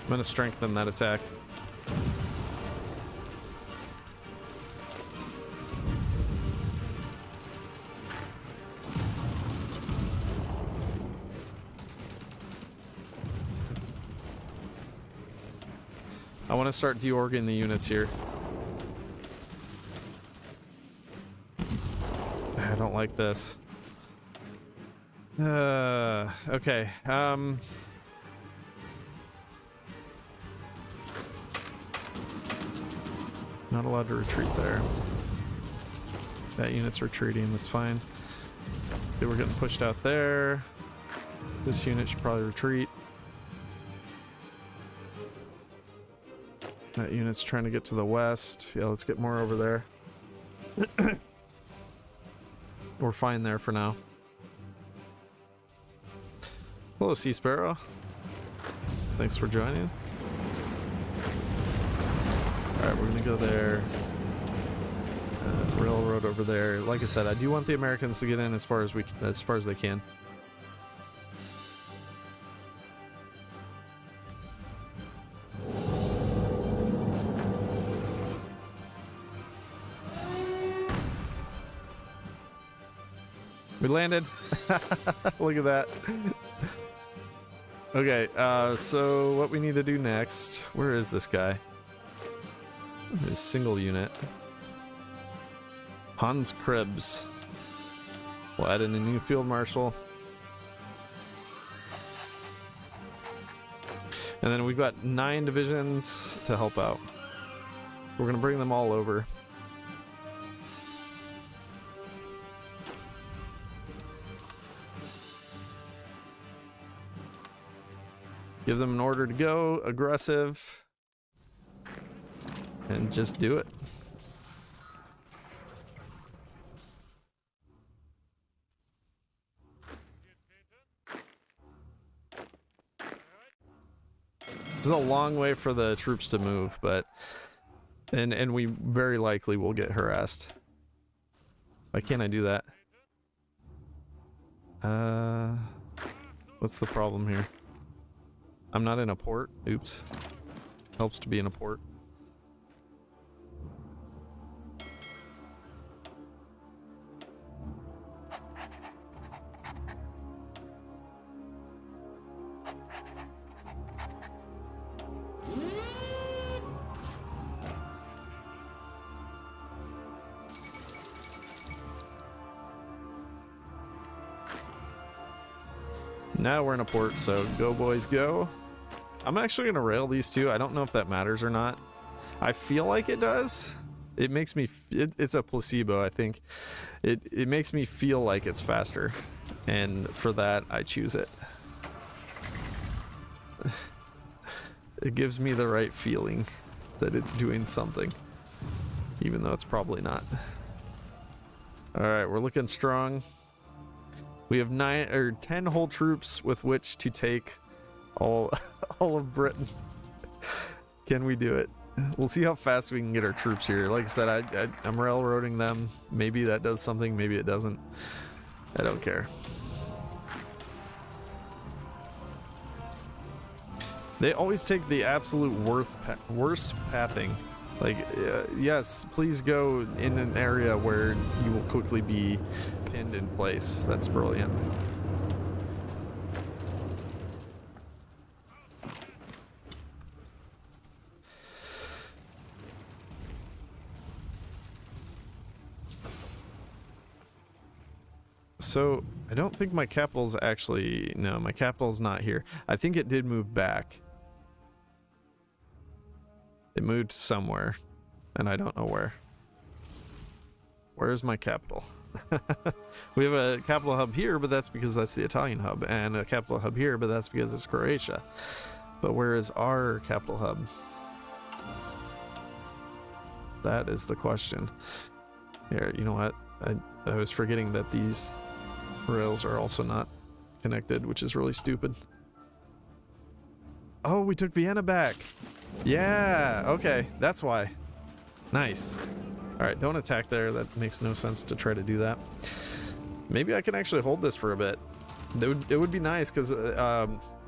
I'm gonna strengthen that attack. I want to start deorging the units here. I don't like this. Okay. Not allowed to retreat there. That unit's retreating, that's fine. They were getting pushed out there. This unit should probably retreat. That unit's trying to get to the west. Yeah, let's get more over there. We're fine there for now. Hello, Sea Sparrow. Thanks for joining. Alright, we're gonna go there. Railroad over there. Like I said, I do want the Americans to get in as far as they can. We landed. Look at that. Okay, so what we need to do next, where is this guy? A single unit. Hans Krebs. We'll add in a new field marshal. And then we've got 9 divisions to help out. We're gonna bring them all over. Give them an order to go, aggressive, and just do it. This is a long way for the troops to move, but and we very likely will get harassed. Why can't I do that? What's the problem here? I'm not in a port. Oops. Helps to be in a port. Now we're in a port, so go boys go. I'm actually gonna rail these two. I don't know if that matters or not. I feel like it does. It makes me, it's a placebo, I think. It makes me feel like it's faster. And for that, I choose it. It gives me the right feeling that it's doing something. Even though it's probably not. Alright, we're looking strong. We have 10 whole troops with which to take all of Britain. Can we do it? We'll see how fast we can get our troops here. Like I said, I'm railroading them. Maybe that does something, maybe it doesn't. I don't care. They always take the absolute worst pathing. Like, yes, please go in an area where you will quickly be pinned in place. That's brilliant. So, I don't think my capital's actually... No, my capital's not here. I think it did move back. It moved somewhere, and I don't know where. Where's my capital? We have a capital hub here, but that's because that's the Italian hub, and a capital hub here, but that's because it's Croatia. But where is our capital hub? That is the question. Here, you know what? I was forgetting that these rails are also not connected, which is really stupid. Oh, we took Vienna back. Yeah, okay, that's why. Nice. Alright, don't attack there. That makes no sense to try to do that. Maybe I can actually hold this for a bit. It would be nice, because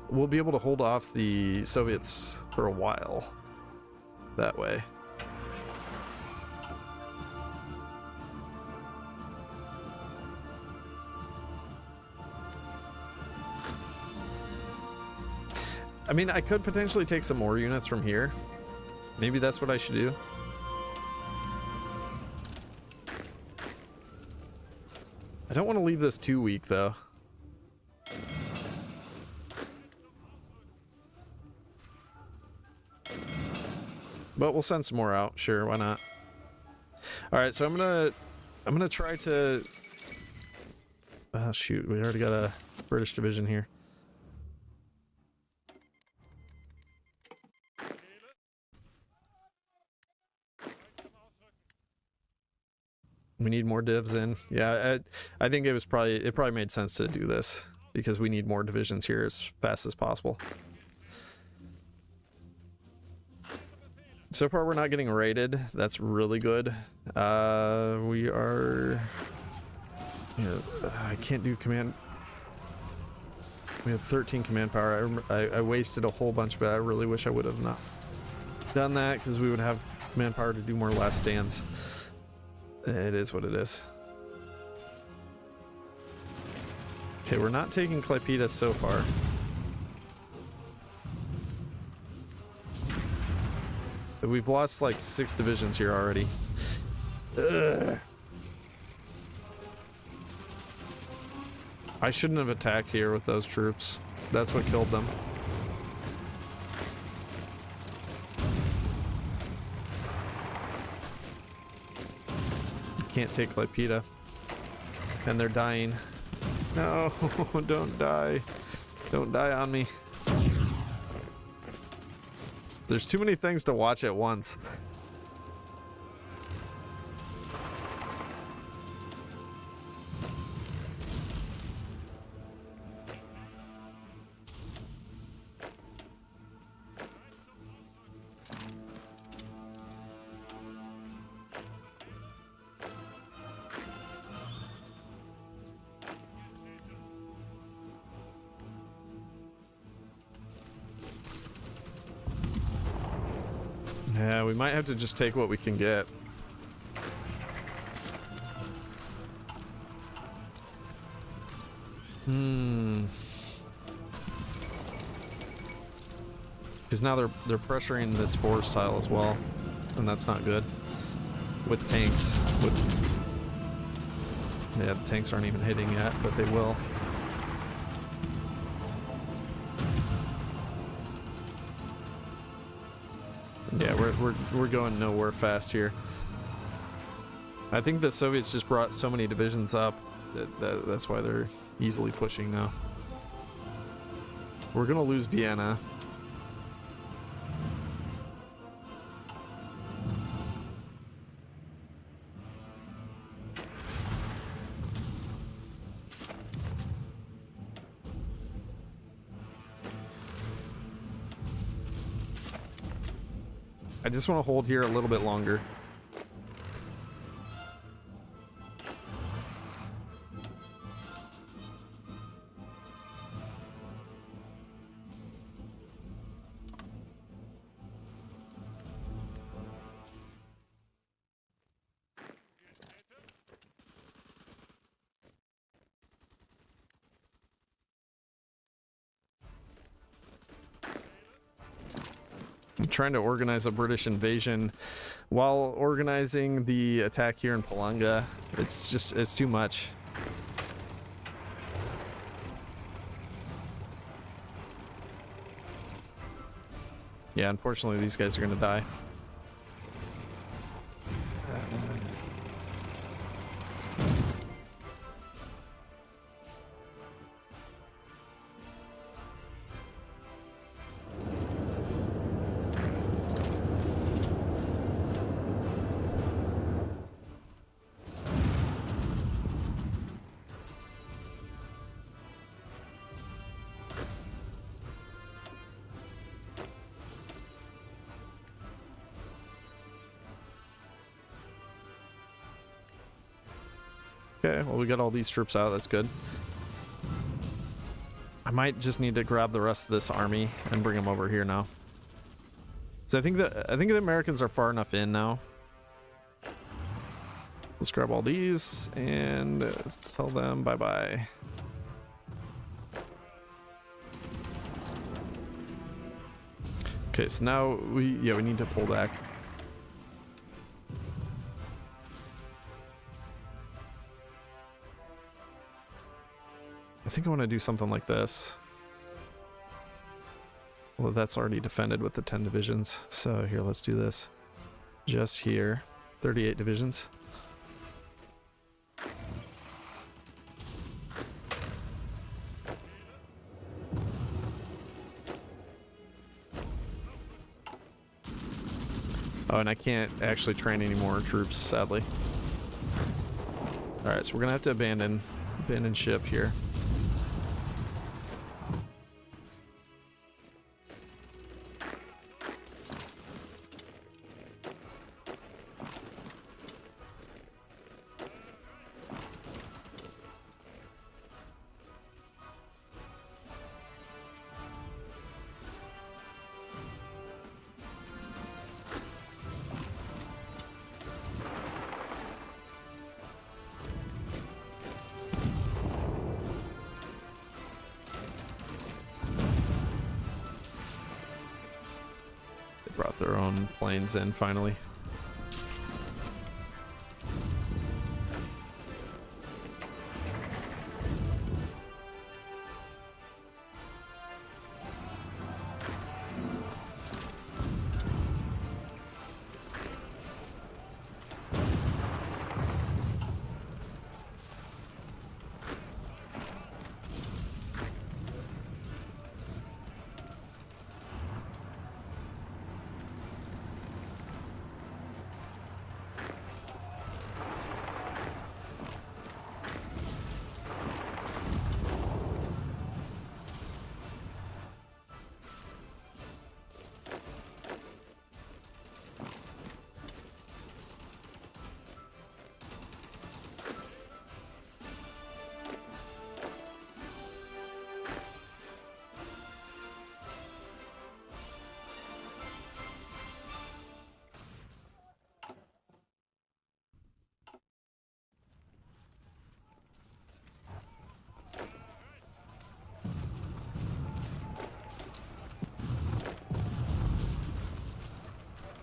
we'll be able to hold off the Soviets for a while. That way. I mean, I could potentially take some more units from here. Maybe that's what I should do. I don't want to leave this too weak, though. But we'll send some more out. Sure, why not? All right, so I'm gonna try to. Oh shoot, we already got a British division here. We need more divs in. Yeah, I think it probably made sense to do this because we need more divisions here as fast as possible. So far we're not getting raided. That's really good. We are... Yeah, I can't do command... We have 13 command power. I wasted a whole bunch of it. I really wish I would have not done that because we would have command power to do more last stands. It is what it is. Okay, we're not taking Klaipėda so far. We've lost like 6 divisions here already. Ugh. I shouldn't have attacked here with those troops. That's what killed them. Can't take Lipida. And they're dying. No, don't die. Don't die on me. There's too many things to watch at once. Yeah, we might have to just take what we can get. Because now they're pressuring this forest tile as well, and that's not good. With tanks, yeah, the tanks aren't even hitting yet, but they will. Yeah, we're going nowhere fast here. I think the Soviets just brought so many divisions up that's why they're easily pushing now. We're gonna lose Vienna. I just want to hold here a little bit longer. I'm trying to organize a British invasion while organizing the attack here in Palanga. It's too much. Yeah, unfortunately these guys are gonna die. Okay, well we got all these troops out, that's good. I might just need to grab the rest of this army and bring them over here now. So I think the Americans are far enough in now. Let's grab all these and tell them bye-bye. Okay, so now we need to pull back. I think I want to do something like this. Well, that's already defended with the 10 divisions. So here, let's do this. Just here. 38 divisions. Oh, and I can't actually train any more troops, sadly. Alright, so we're gonna have to abandon ship here. brought their own planes in finally.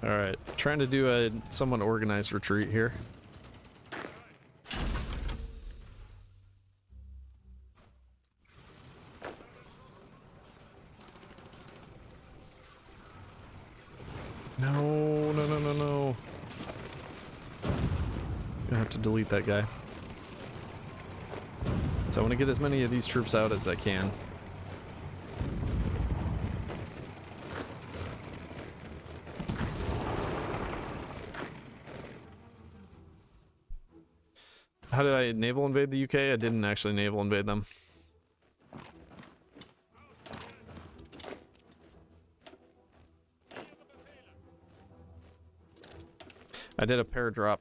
Alright, trying to do a somewhat organized retreat here. No, no, no, no, no. Gonna have to delete that guy. So I want to get as many of these troops out as I can. How did I naval invade the UK? I didn't actually naval invade them. I did a paradrop.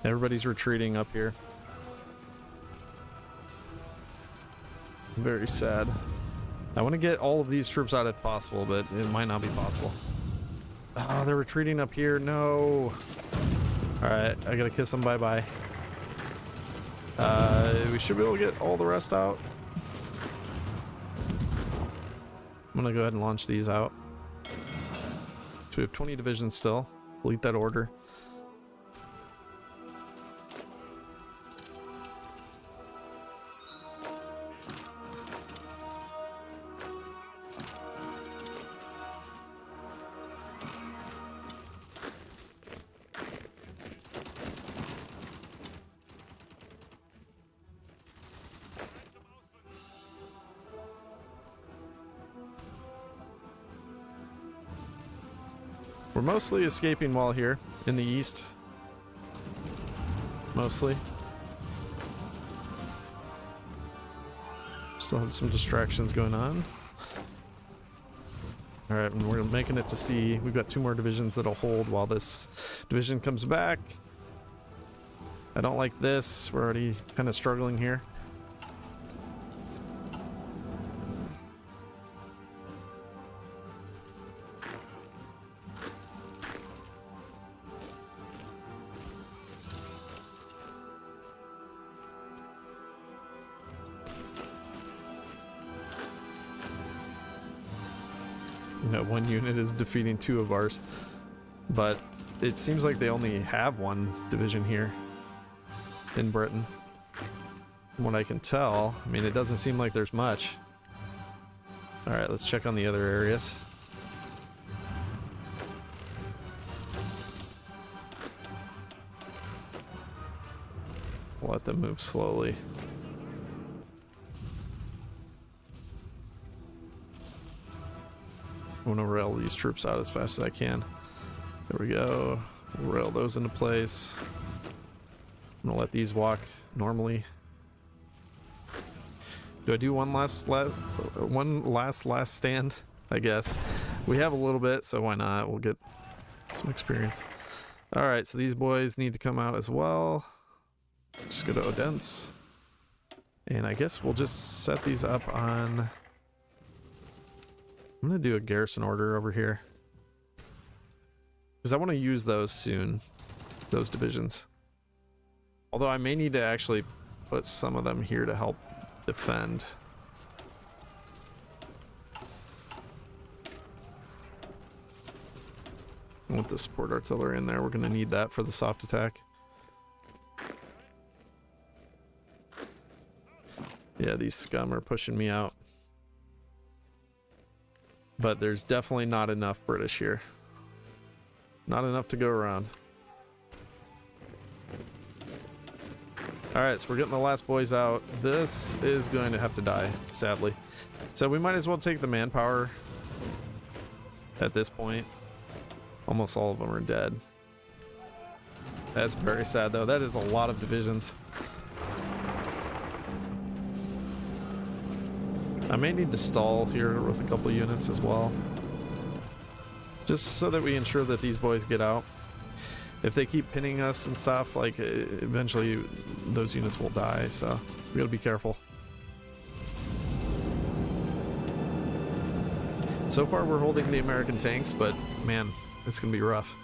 Everybody's retreating up here. Very sad. I want to get all of these troops out if possible, but it might not be possible. Oh, they're retreating up here. No. Alright, I gotta kiss them bye-bye. We should be able to get all the rest out. I'm gonna go ahead and launch these out. So we have 20 divisions still. Delete that order. We're mostly escaping while here in the east. Mostly. Still have some distractions going on. Alright, and we're making it to sea. We've got 2 more divisions that'll hold while this division comes back. I don't like this. We're already kind of struggling here. One unit is defeating 2 of ours, but it seems like they only have 1 division here in Britain. From what I can tell, I mean, it doesn't seem like there's much. Alright, let's check on the other areas. We'll let them move slowly. I want to rail these troops out as fast as I can. There we go. We'll rail those into place. I'm gonna let these walk normally. Do I do one last stand? I guess. We have a little bit, so why not? We'll get some experience. Alright, so these boys need to come out as well. Just go to Odense. And I guess we'll just set these up on... I'm gonna do a garrison order over here. Because I want to use those soon, those divisions. Although I may need to actually put some of them here to help defend. I want the support artillery in there. We're going to need that for the soft attack. Yeah, these scum are pushing me out. But there's definitely not enough British here. Not enough to go around. Alright, so we're getting the last boys out. This is going to have to die, sadly. So we might as well take the manpower at this point. Almost all of them are dead. That's very sad, though. That is a lot of divisions. I may need to stall here with a couple units as well. Just so that we ensure that these boys get out. If they keep pinning us and stuff, like, eventually those units will die, so we gotta be careful. So far we're holding the American tanks, but man, it's gonna be rough.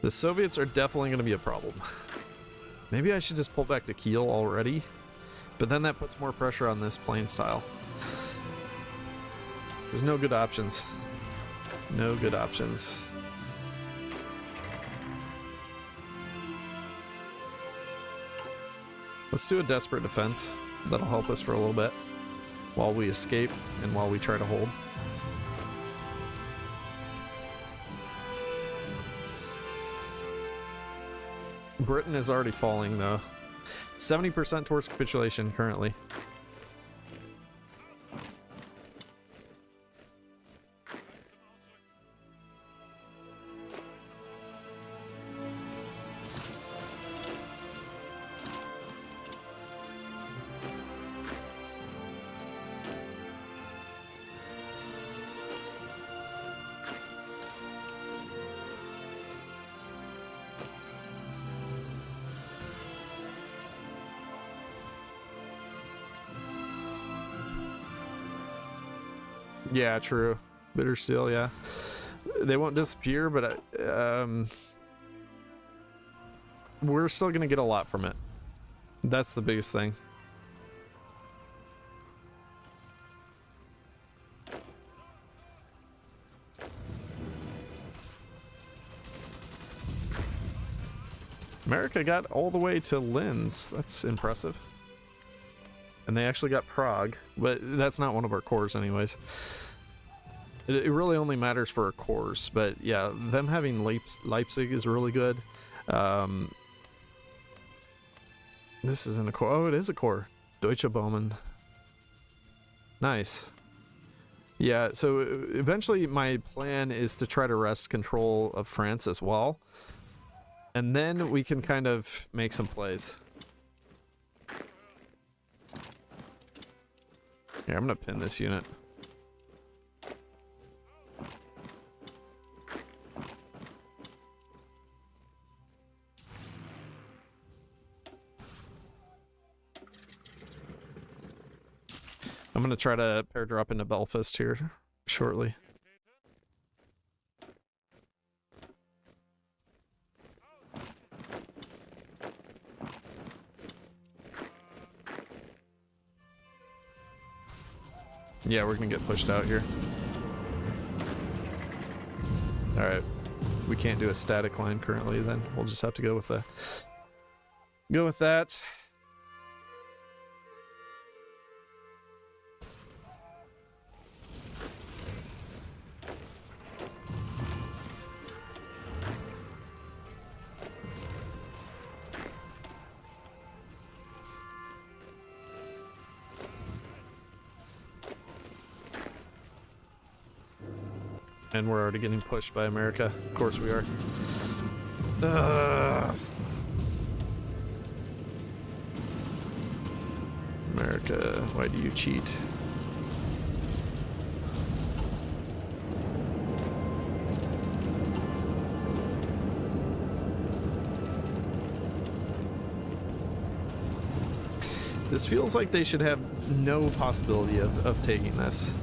The Soviets are definitely gonna be a problem. Maybe I should just pull back to Kiel already, but then that puts more pressure on this plane style. There's no good options. No good options. Let's do a desperate defense. That'll help us for a little bit while we escape and while we try to hold. Britain is already falling though. 70% towards capitulation currently. Yeah, true. Bitter steel, yeah. They won't disappear, but we're still gonna get a lot from it. That's the biggest thing. America got all the way to Linz. That's impressive. And they actually got Prague, but that's not one of our cores anyways. It really only matters for our cores, but yeah, them having Leipzig is really good. This isn't a core. Oh, it is a core. Deutsche Bowman. Nice. Yeah, so eventually my plan is to try to wrest control of France as well. And then we can kind of make some plays. Here, I'm gonna pin this unit. I'm gonna try to pair drop into Belfast here shortly. Yeah, we're gonna get pushed out here. Alright. We can't do a static line currently, then we'll just have to go with that. And we're already getting pushed by America. Of course we are. America, why do you cheat? This feels like they should have no possibility of taking this.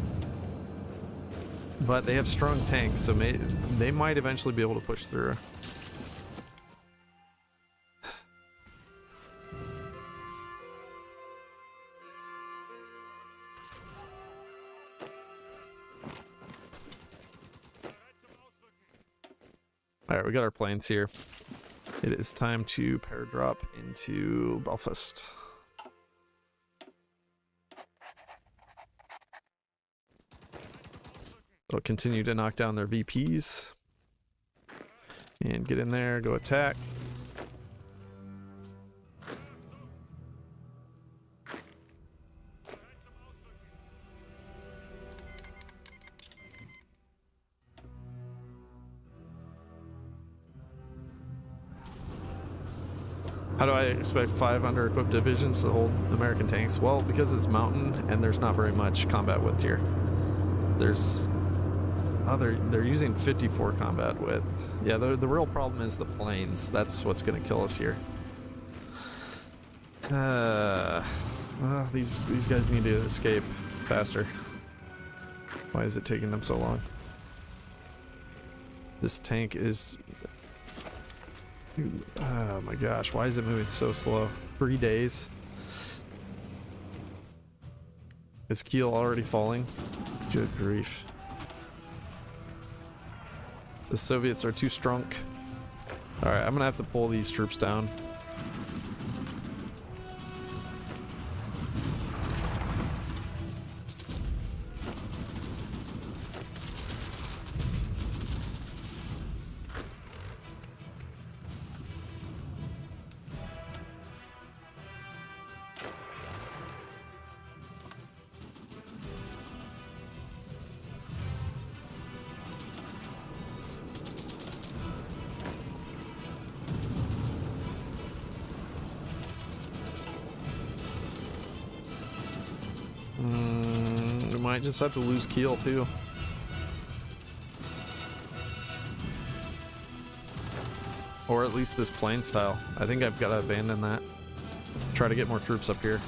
But they have strong tanks, so they might eventually be able to push through. Alright, we got our planes here. It is time to pair drop into Belfast. It'll continue to knock down their VPs. And get in there, go attack. How do I expect 5 under-equipped divisions to hold American tanks? Well, because it's mountain and there's not very much combat width here. There's... Oh, they're using 54 combat width. Yeah, the real problem is the planes. That's what's going to kill us here. These guys need to escape faster. Why is it taking them so long? This tank is... Oh my gosh, why is it moving so slow? 3 days. Is Kiel already falling? Good grief. The Soviets are too strong. Alright, I'm gonna have to pull these troops down. We might just have to lose Kiel too. Or at least this plane style. I think I've got to abandon that. Try to get more troops up here.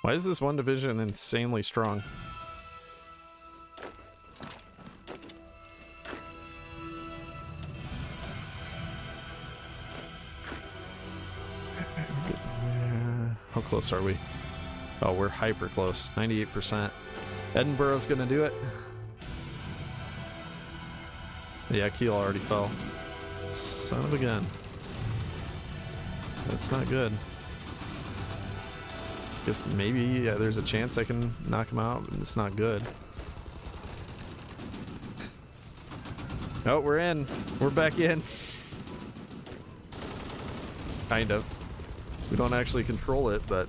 Why is this one division insanely strong? How close are we? Oh, we're hyper close. 98%. Edinburgh's gonna do it. Yeah, Kiel already fell. Son of a gun. That's not good. Guess maybe there's a chance I can knock him out, but it's not good. Oh, we're in. We're back in. Kind of. We don't actually control it, but...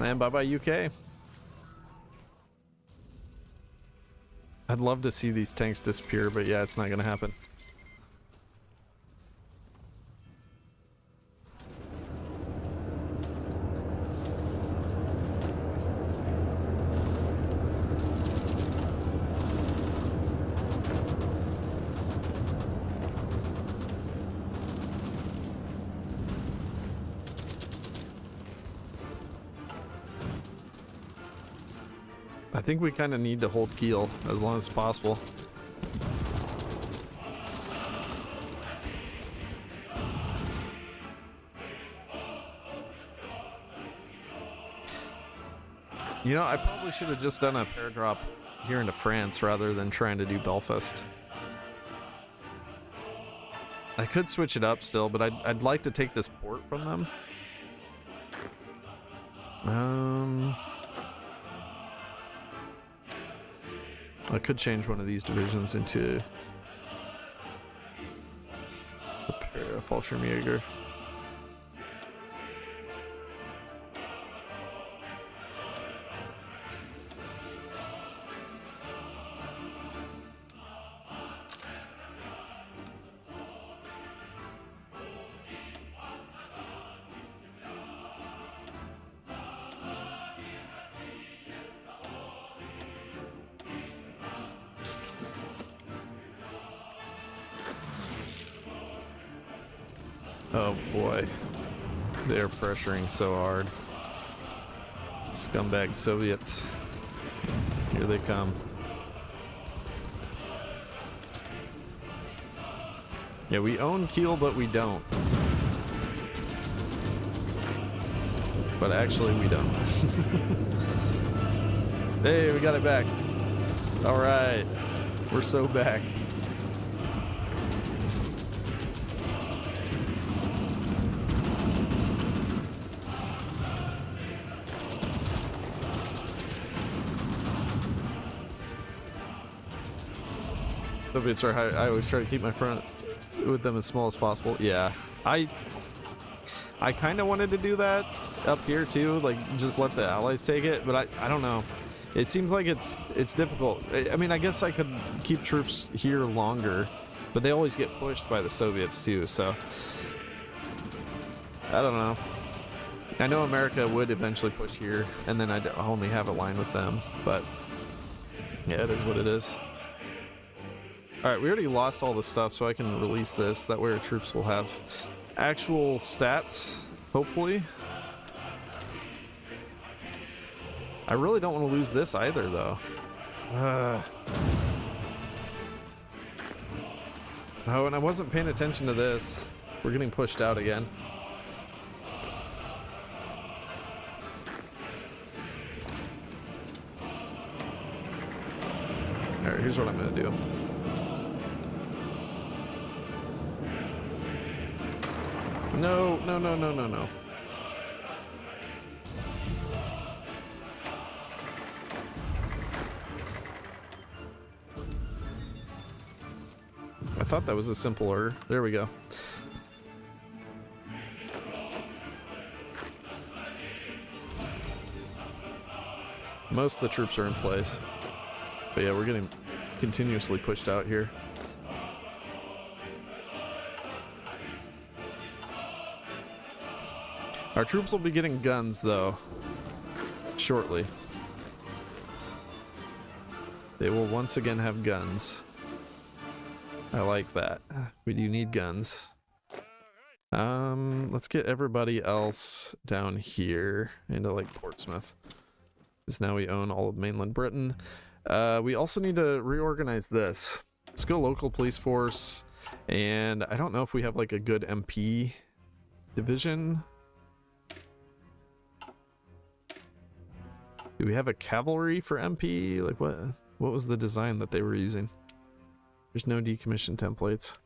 And bye-bye UK. I'd love to see these tanks disappear, but yeah, it's not gonna happen. I think we kind of need to hold Kiel as long as possible. You know, I probably should have just done a pair drop here into France rather than trying to do Belfast. I could switch it up still, but I'd like to take this port from them I could change one of these divisions into a Fallschirmjäger. Oh boy, they're pressuring so hard. Scumbag Soviets. Here they come. Yeah, we own Kiel, but we don't. But actually, we don't. Hey, we got it back. All right, we're so back. Soviets are high. I always try to keep my front with them as small as possible. Yeah, I kind of wanted to do that up here too, like just let the Allies take it, but I don't know. It seems like it's difficult. I mean, I guess I could keep troops here longer, but they always get pushed by the Soviets too, so I don't know. I know America would eventually push here, and then I'd only have a line with them, but yeah, it is what it is. Alright, we already lost all the stuff, so I can release this. That way our troops will have actual stats, hopefully. I really don't want to lose this either, though. Oh, and I wasn't paying attention to this. We're getting pushed out again. Alright, here's what I'm going to do. No, no, no, no, no, no. I thought that was a simple order. There we go. Most of the troops are in place. But yeah, we're getting continuously pushed out here. Our troops will be getting guns, though, shortly. They will once again have guns. I like that. We do need guns. Let's get everybody else down here into, like, Portsmouth. Because now we own all of mainland Britain. We also need to reorganize this. Let's go local police force. And I don't know if we have, like, a good MP division. Do we have a cavalry for MP? Like what was the design that they were using? There's no decommissioned templates.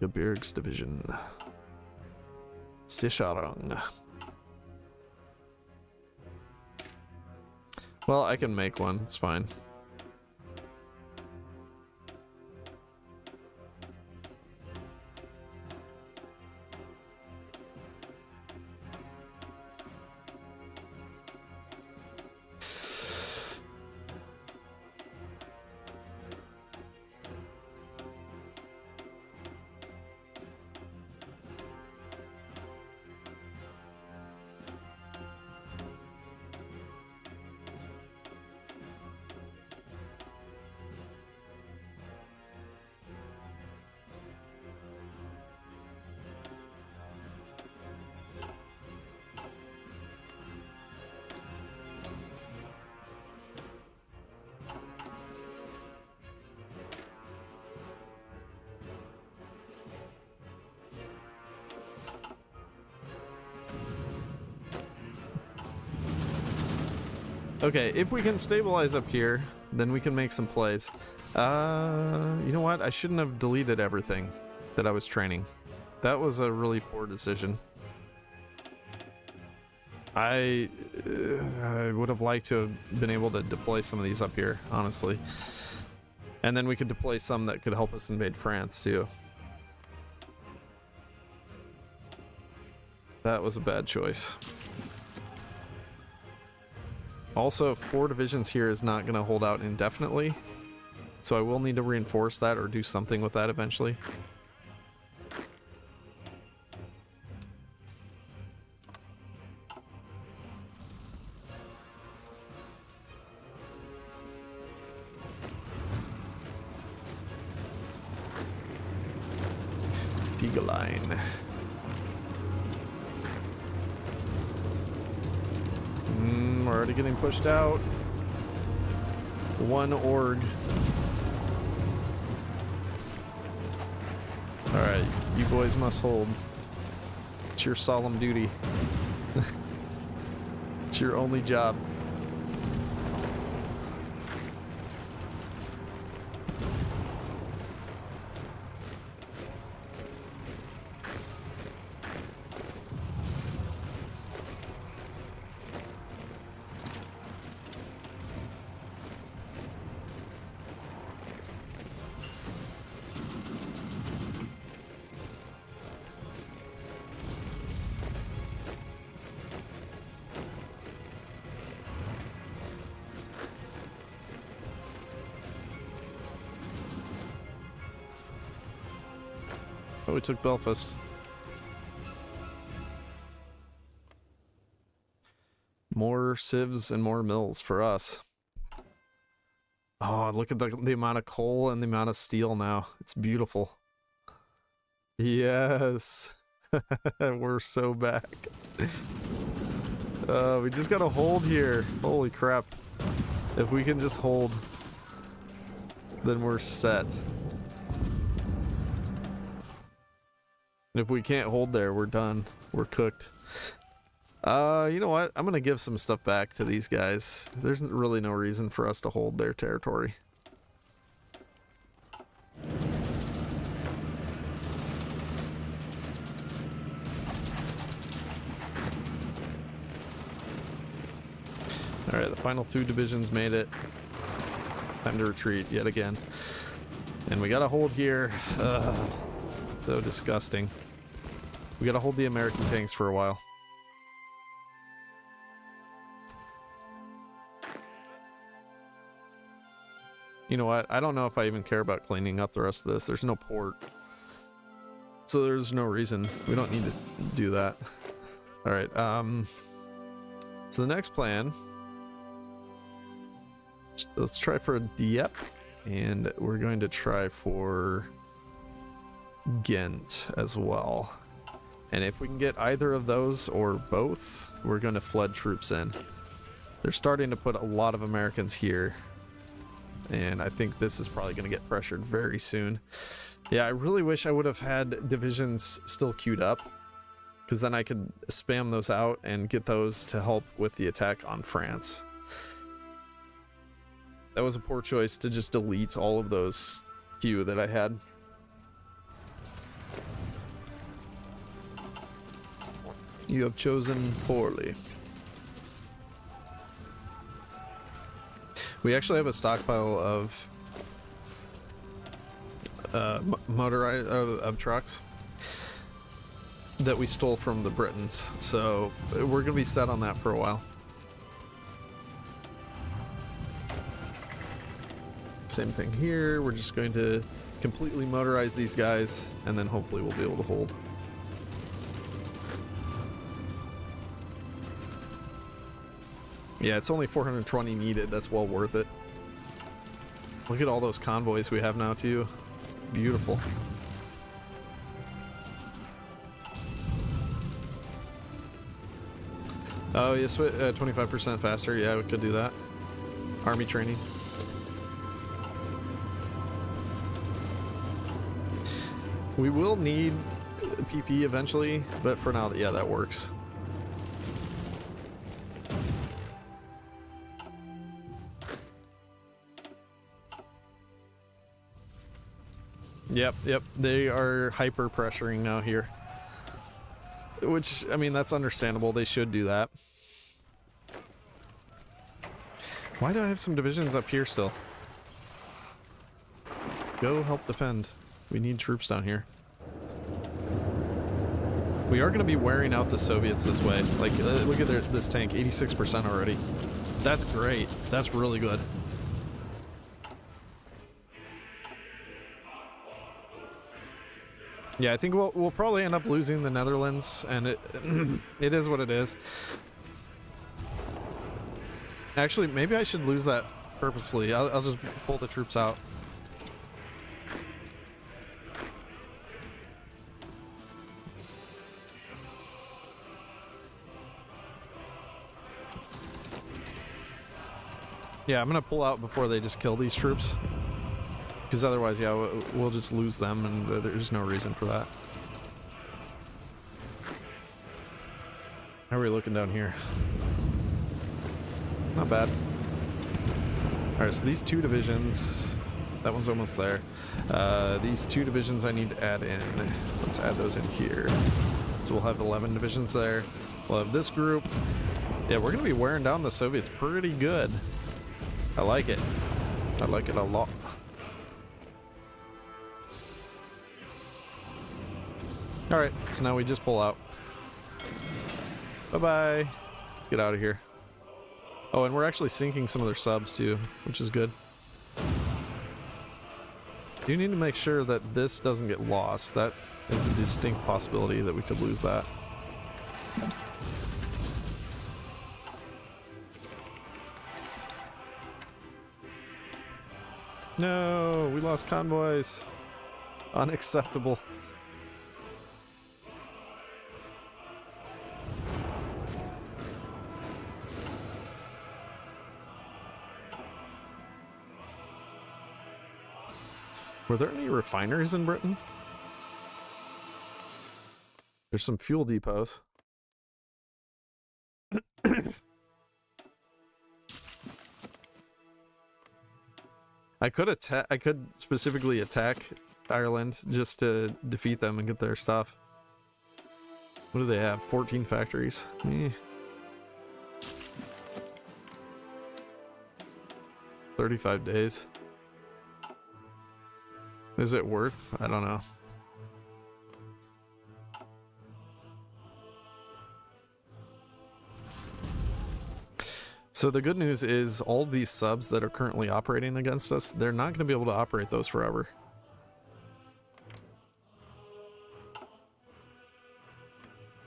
Gebirgsdivision. Sicherung. Well, I can make one. It's fine. Okay, if we can stabilize up here, then we can make some plays. You know what? I shouldn't have deleted everything that I was training. That was a really poor decision. I would have liked to have been able to deploy some of these up here, honestly. And then we could deploy some that could help us invade France, too. That was a bad choice. Also, 4 divisions here is not going to hold out indefinitely. So I will need to reinforce that or do something with that eventually. Eagle line. We're already getting pushed out. 1 org. Alright, you boys must hold. It's your solemn duty. It's your only job. Oh, we took Belfast. More civs and more mills for us. Oh, look at the amount of coal and the amount of steel now. It's beautiful. Yes. We're so back. We just gotta hold here. Holy crap. If we can just hold, then we're set. If we can't hold there, we're done. We're cooked. You know what? I'm gonna give some stuff back to these guys. There's really no reason for us to hold their territory. Alright, the final 2 divisions made it. Time to retreat yet again. And we gotta hold here. So disgusting. We gotta hold the American tanks for a while. You know what? I don't know if I even care about cleaning up the rest of this. There's no port. So there's no reason. We don't need to do that. Alright, so the next plan... Let's try for a Dieppe. And we're going to try for... Ghent as well. And if we can get either of those or both, we're going to flood troops in. They're starting to put a lot of Americans here. And I think this is probably going to get pressured very soon. Yeah, I really wish I would have had divisions still queued up, because then I could spam those out and get those to help with the attack on France. That was a poor choice to just delete all of those queue that I had. You have chosen poorly. We actually have a stockpile of motorized of trucks that we stole from the Britons, so we're gonna be set on that for a while. Same thing here. We're just going to completely motorize these guys, and then hopefully we'll be able to hold. Yeah, it's only 420 needed. That's well worth it. Look at all those convoys we have now, too. Beautiful. Oh, yes, 25% faster. Yeah, we could do that. Army training. We will need PP eventually, but for now, yeah, that works. Yep, they are hyper pressuring now here. Which, I mean, that's understandable. They should do that. Why do I have some divisions up here still? Go help defend. We need troops down here. We are going to be wearing out the Soviets this way. Like, look at this tank, 86% already. That's great. That's really good. Yeah, I think we'll probably end up losing the Netherlands, and it is what it is. Actually, maybe I should lose that purposefully. I'll just pull the troops out. Yeah, I'm gonna pull out before they just kill these troops. Because otherwise, yeah, we'll just lose them, and there's no reason for that. How are we looking down here? Not bad. Alright, so these two divisions, that one's almost there. These two divisions I need to add in. Let's add those in here. So we'll have 11 divisions there. We'll have this group. Yeah, we're going to be wearing down the Soviets pretty good. I like it. I like it a lot. Alright, so now we just pull out. Bye-bye. Get out of here. Oh, and we're actually sinking some of their subs too, which is good. You need to make sure that this doesn't get lost. That is a distinct possibility that we could lose that. No, we lost convoys. Unacceptable. Were there any refineries in Britain? There's some fuel depots. I could specifically attack Ireland just to defeat them and get their stuff. What do they have? 14 factories. 35 days. Is it worth? I don't know. So the good news is all these subs that are currently operating against us, they're not going to be able to operate those forever. At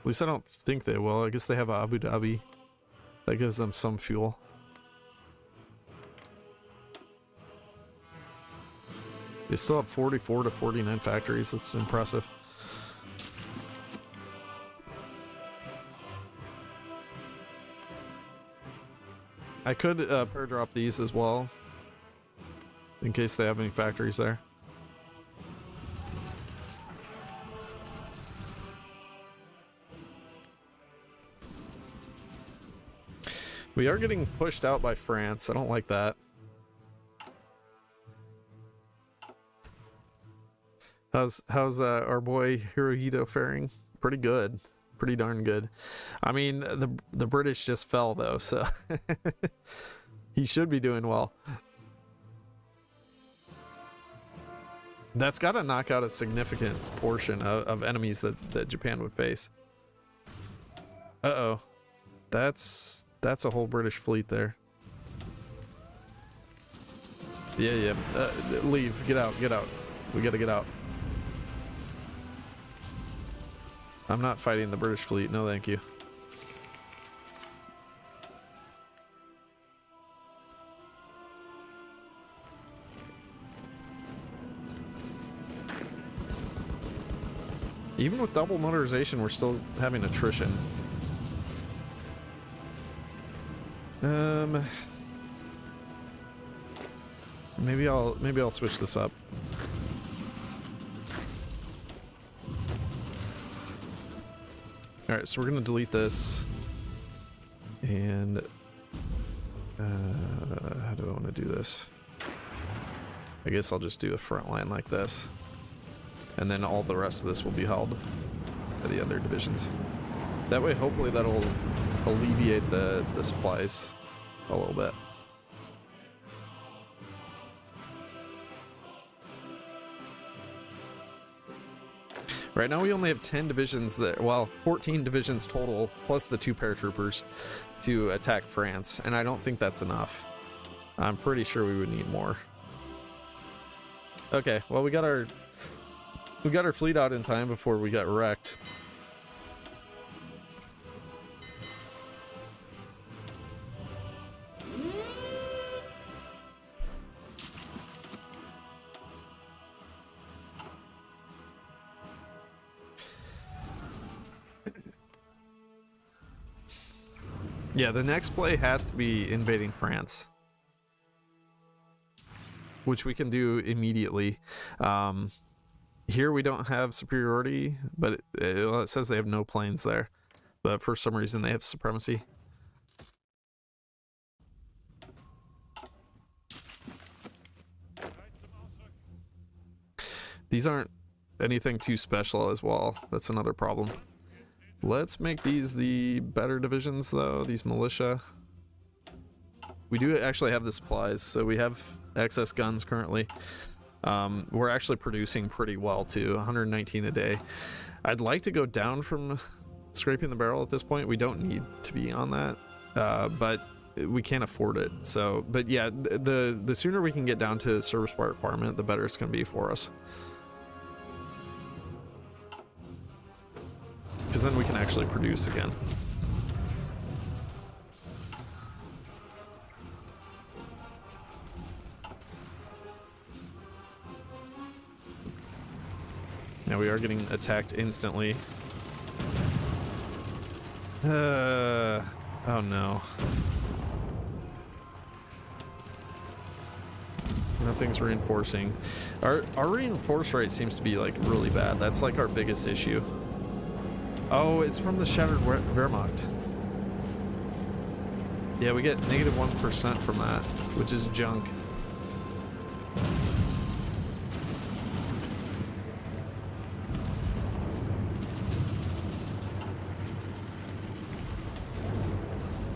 least I don't think they will. I guess they have Abu Dhabi. That gives them some fuel. They still have 44 to 49 factories. That's impressive. I could pair drop these as well, in case they have any factories there. We are getting pushed out by France. I don't like that. How's our boy Hirohito faring? Pretty good. Pretty darn good. I mean, the British just fell though, so he should be doing well. That's got to knock out a significant portion of enemies that Japan would face. Uh-oh. That's a whole British fleet there. Yeah. Leave. Get out. We gotta get out. I'm not fighting the British fleet. No, thank you. Even with double motorization, we're still having attrition. Maybe I'll switch this up. Alright, so we're gonna delete this. And how do I want to do this? I guess I'll just do a front line like this. And then all the rest of this will be held by the other divisions. That way, hopefully that'll alleviate the supplies a little bit. Right now we only have 10 divisions that, well, 14 divisions total, plus the 2 paratroopers to attack France, and I don't think that's enough. I'm pretty sure we would need more. Okay, well we got our fleet out in time before we got wrecked. Yeah, the next play has to be invading France, which we can do immediately. Here we don't have superiority, but it says they have no planes there, but for some reason they have supremacy. These aren't anything too special as well. That's another problem. Let's make these the better divisions though, these militia. We do actually have the supplies, so we have excess guns currently. We're actually producing pretty well too, 119 a day. I'd like to go down from scraping the barrel at this point. We don't need to be on that, but we can't afford it. So, but yeah, the sooner we can get down to service bar requirement, the better it's going to be for us. Because then we can actually produce again. Now we are getting attacked instantly. Oh no. Nothing's reinforcing. Our reinforce rate seems to be like really bad. That's like our biggest issue. Oh, it's from the Shattered Wehrmacht. Yeah, we get negative 1% from that, which is junk.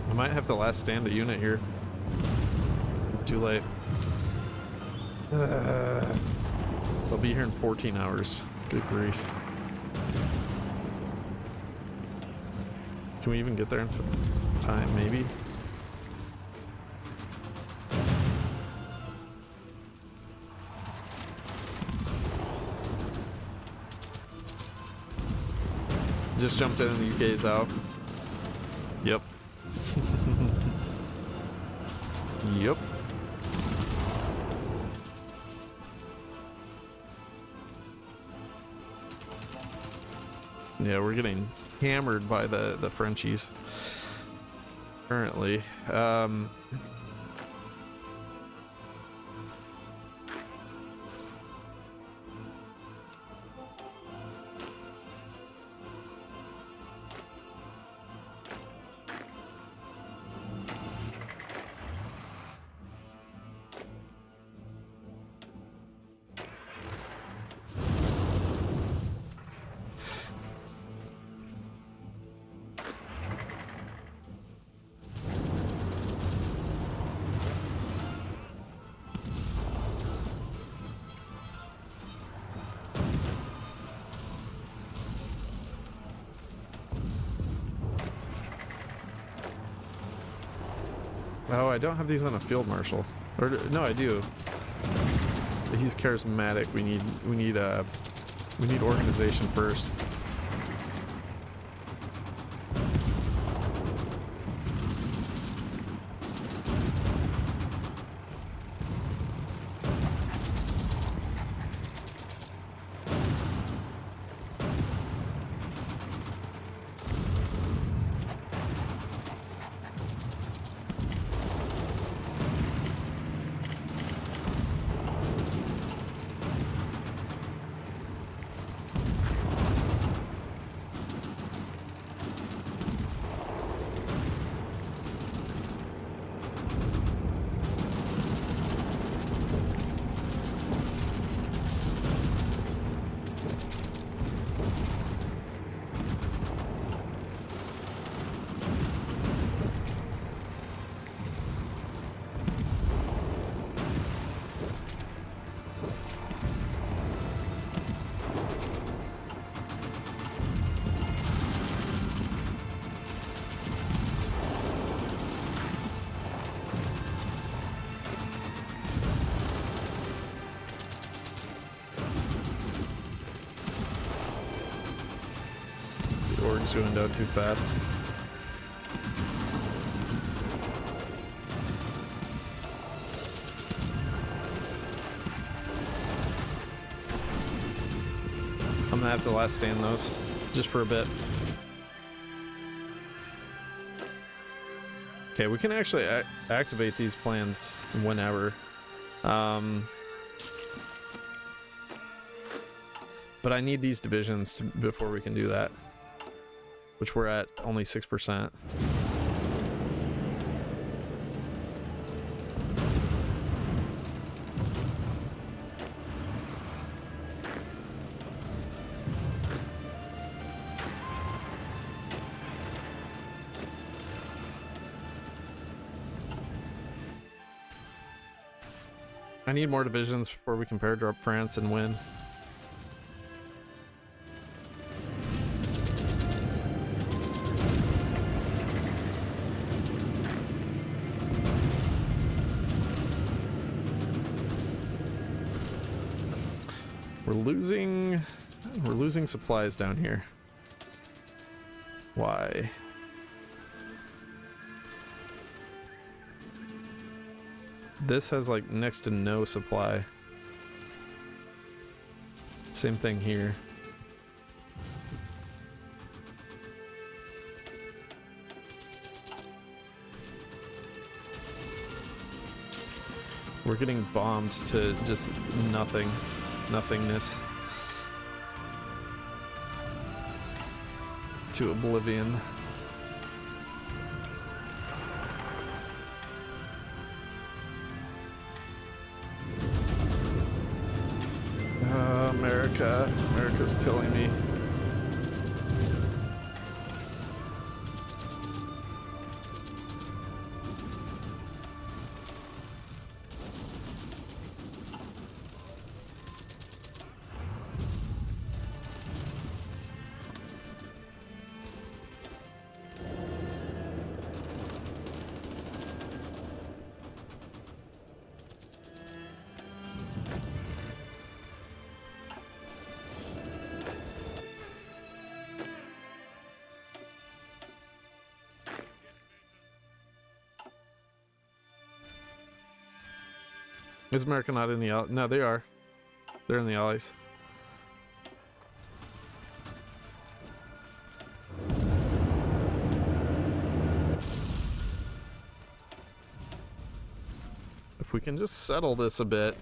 I might have to last stand a unit here. Too late. I'll be here in 14 hours. Good grief. Can we even get there in time, maybe? Just jumped in and the UK is out. Yep. Yep. Yeah, we're getting hammered by the Frenchies currently. Oh, I don't have these on a field marshal. Or no, I do. He's charismatic. We need organization first. Hindenburg's going down too fast. I'm gonna have to last stand those just for a bit. Okay, we can actually activate these plans whenever. But I need these divisions before we can do that, which we're at only 6%. I need more divisions before we can pair drop France and win. We're losing supplies down here. Why? This has like next to no supply. Same thing here. We're getting bombed to just nothingness. To oblivion. America's killing me. Is America not in the Allies? No, they are. They're in the Allies. If we can just settle this a bit,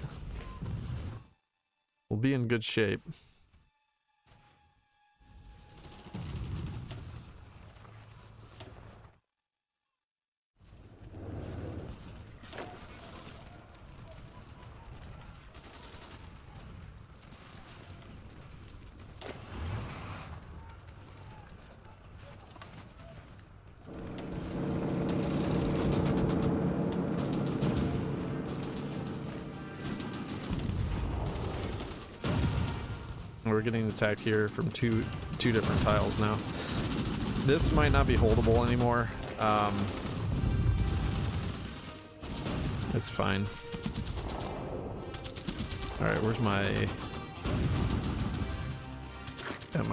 we'll be in good shape. We're getting attacked here from two different tiles now. This might not be holdable anymore. It's fine. All right, where's my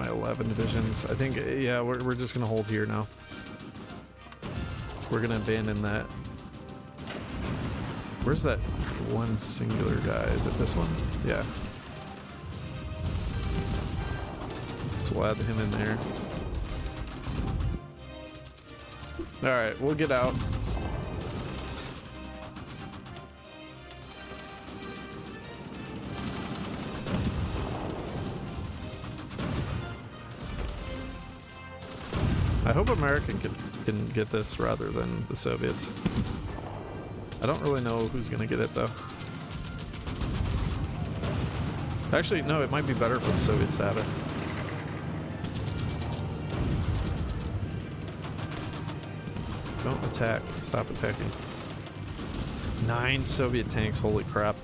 11 divisions? I think, yeah, we're just gonna hold here now. We're gonna abandon that. Where's that one singular guy? Is it this one? Yeah. We'll add him in there. Alright, we'll get out. I hope America can get this rather than the Soviets. I don't really know who's gonna get it though. Actually, no, it might be better for the Soviets to have it. Don't attack. Stop attacking. 9 Soviet tanks. Holy crap.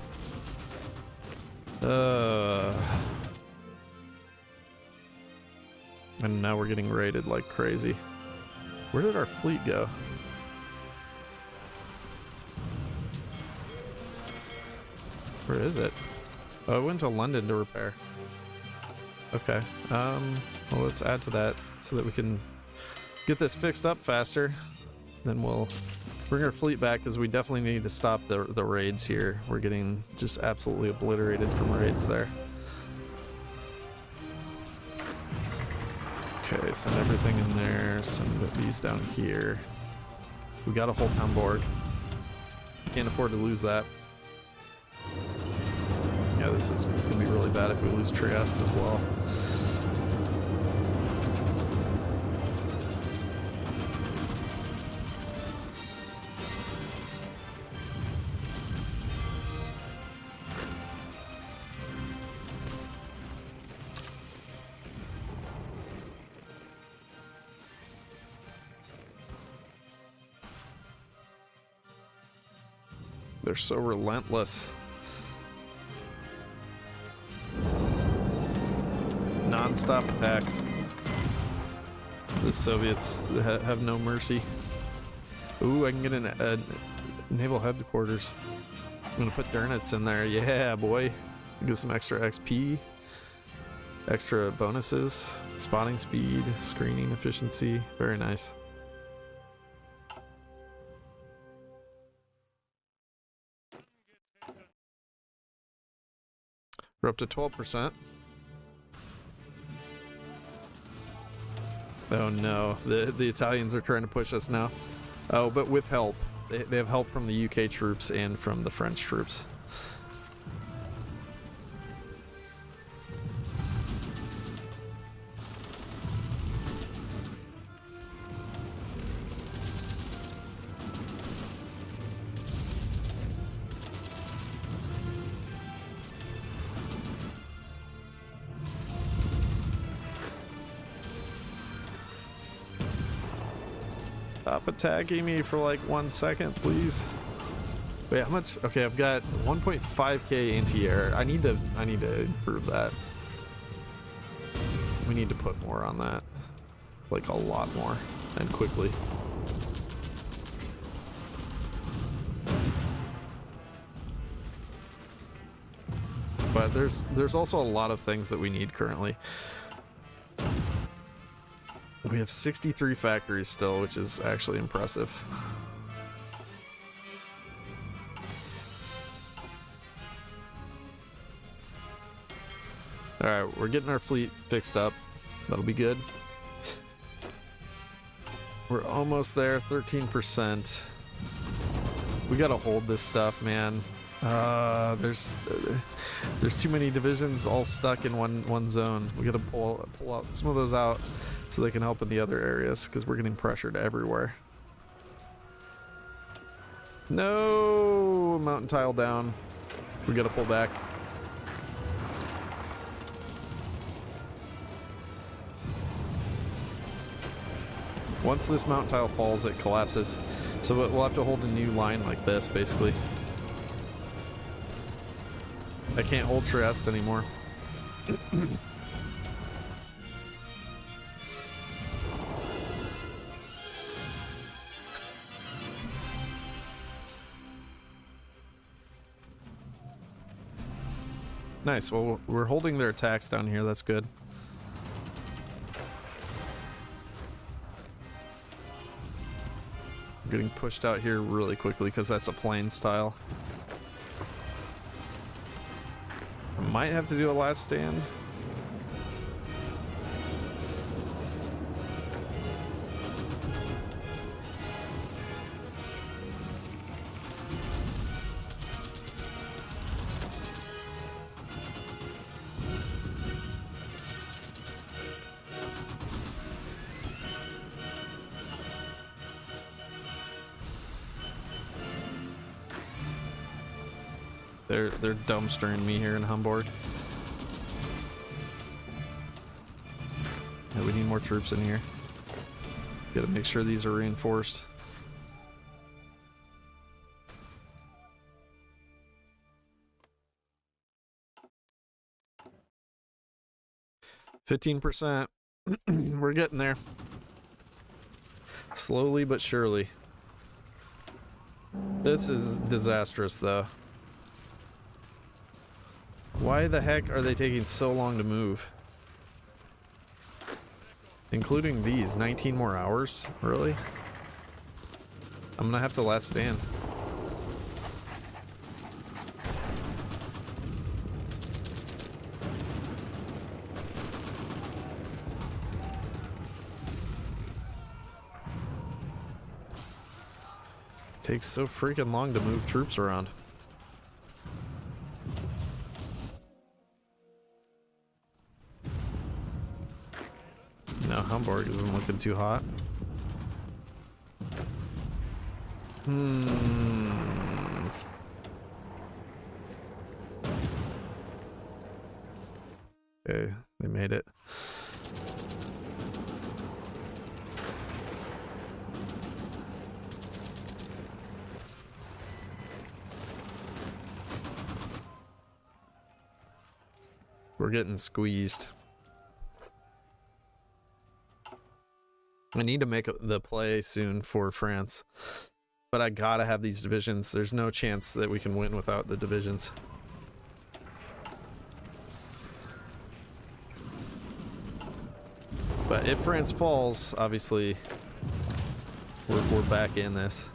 And now we're getting raided like crazy. Where did our fleet go? Where is it? Oh, it went to London to repair. Okay. Well, Well, let's add to that so that we can get this fixed up faster. Then we'll bring our fleet back because we definitely need to stop the raids here. We're getting just absolutely obliterated from raids there. Okay, send everything in there. Send these down here. We gotta hold Hamburg. Can't afford to lose that. Yeah, this is gonna be really bad if we lose Trieste as well. They're so relentless. Non-stop attacks. The Soviets have no mercy. Ooh, I can get a naval headquarters. I'm gonna put Dernitz in there. Yeah, boy. Get some extra XP. Extra bonuses. Spotting speed, screening efficiency. Very nice. We're up to 12%. Oh no, the Italians are trying to push us now. Oh, but with help. They have help from the UK troops and from the French troops. Stop attacking me for like 1 second, please. Wait, how much? Okay, I've got 1.5k anti-air. I need to improve that. We need to put more on that. Like a lot more, and quickly. But there's also a lot of things that we need currently. We have 63 factories still, which is actually impressive. Alright, we're getting our fleet fixed up. That'll be good. We're almost there, 13%. We gotta hold this stuff, man. There's too many divisions all stuck in one zone. We gotta pull out some of those out so they can help in the other areas because we're getting pressured everywhere. No, mountain tile down. We gotta pull back. Once this mountain tile falls, it collapses. So we'll have to hold a new line like this, basically. I can't hold Trieste anymore. Nice. Well, we're holding their attacks down here. That's good. I'm getting pushed out here really quickly because that's a plain style. I might have to do a last stand. They're dumpstering me here in Hamburg. Yeah, we need more troops in here. Gotta make sure these are reinforced. %. We're getting there. Slowly but surely. This is disastrous though. Why the heck are they taking so long to move? Including these, 19 more hours? Really? I'm gonna have to last stand. Takes so freaking long to move troops around. No, Hamburg isn't looking too hot. Okay, they made it. We're getting squeezed. I need to make the play soon for France, but I gotta have these divisions. There's no chance that we can win without the divisions. But if France falls, obviously, we're back in this.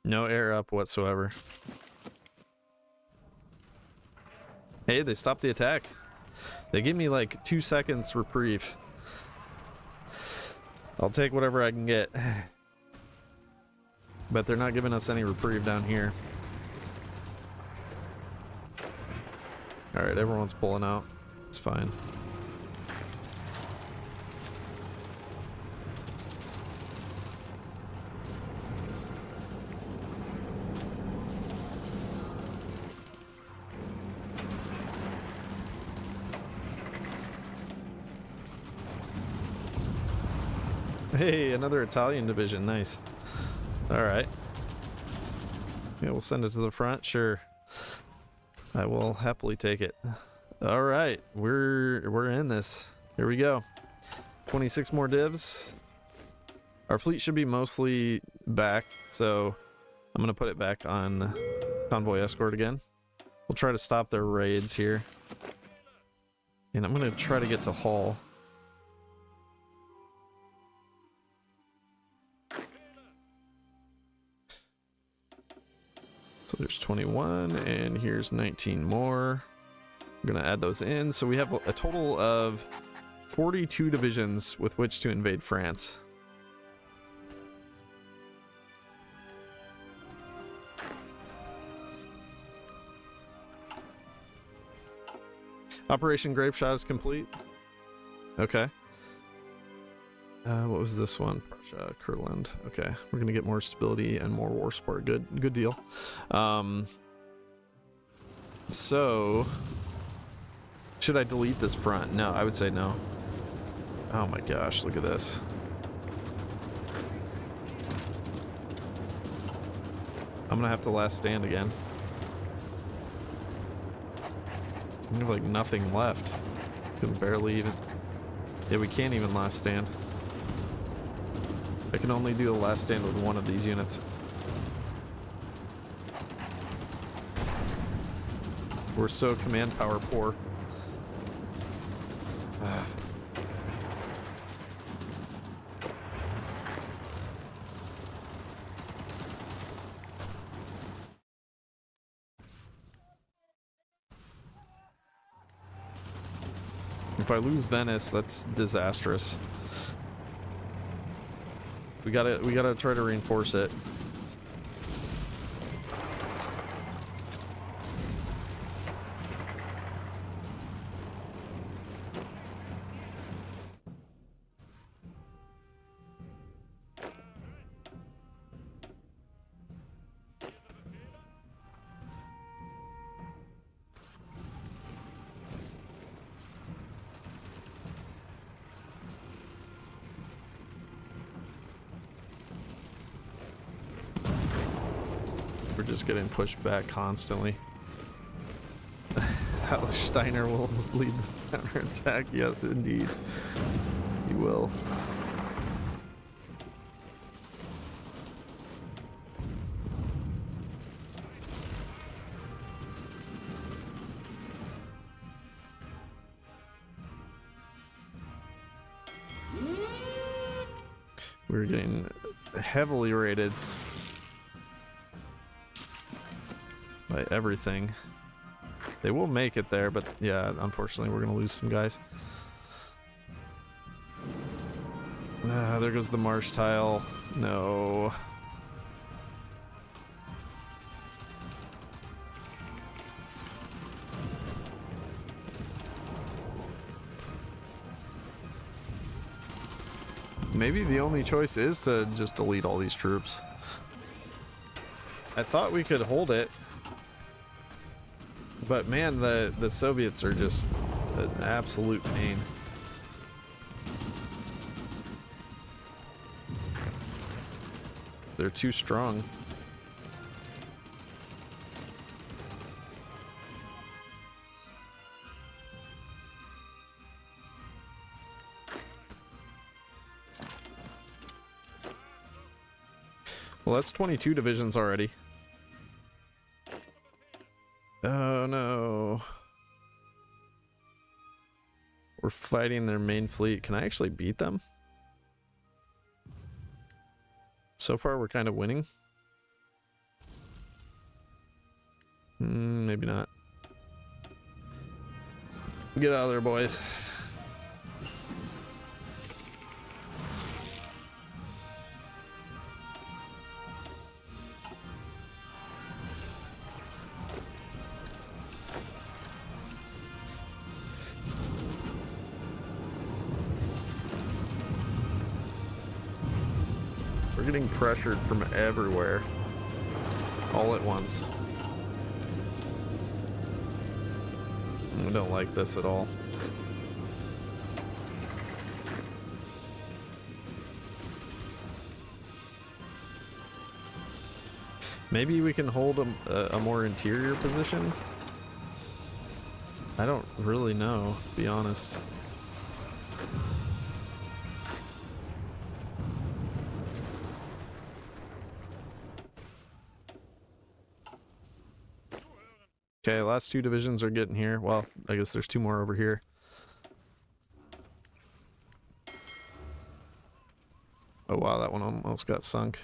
No air up whatsoever. Hey, they stopped the attack. They give me like 2 seconds reprieve. I'll take whatever I can get. But they're not giving us any reprieve down here. Alright, everyone's pulling out. It's fine. Hey, another Italian division. Nice. Alright. Yeah, we'll send it to the front. Sure. I will happily take it. Alright. We're in this. Here we go. 26 more divs. Our fleet should be mostly back, so I'm gonna put it back on convoy escort again. We'll try to stop their raids here. And I'm gonna try to get to Hull. So there's 21, and here's 19 more. I'm gonna add those in. So we have a total of 42 divisions with which to invade France. Operation Grapeshot is complete. Okay. What was this one? Prussia, Kurland. Okay, we're gonna get more stability and more war support. Good deal. So should I delete this front? No, I would say no. Oh my gosh, look at this. I'm gonna have to last stand again. We have like nothing left. Can barely even. Yeah, we can't even last stand. I can only do a last stand with one of these units. We're so command power poor. If I lose Venice, that's disastrous. We gotta try to reinforce it. We're just getting pushed back constantly. Steiner will lead the counterattack. Yes, indeed. He will. We're getting heavily rated by everything. They will make it there, but yeah, unfortunately, we're gonna lose some guys. There goes the marsh tile. No. Maybe the only choice is to just delete all these troops. I thought we could hold it, but man, the Soviets are just an absolute pain. They're too strong. Well, that's 22 divisions already. Oh no. We're fighting their main fleet. Can I actually beat them? So far, we're kind of winning. Maybe not. Get out of there, boys. We're getting pressured from everywhere, all at once. I don't like this at all. Maybe we can hold a more interior position? I don't really know, to be honest. Okay, last two divisions are getting here. Well, I guess there's two more over here. Oh wow, that one almost got sunk.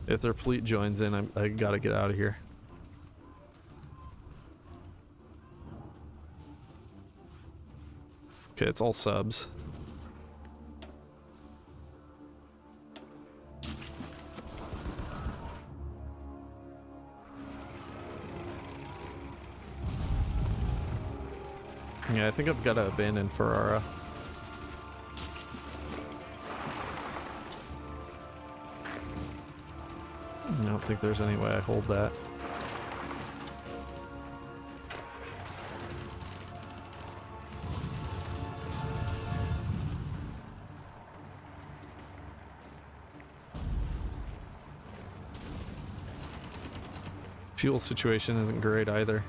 If their fleet joins in, I gotta get out of here. Okay, it's all subs. Yeah, I think I've got to abandon Ferrara. I don't think there's any way I hold that. Fuel situation isn't great either.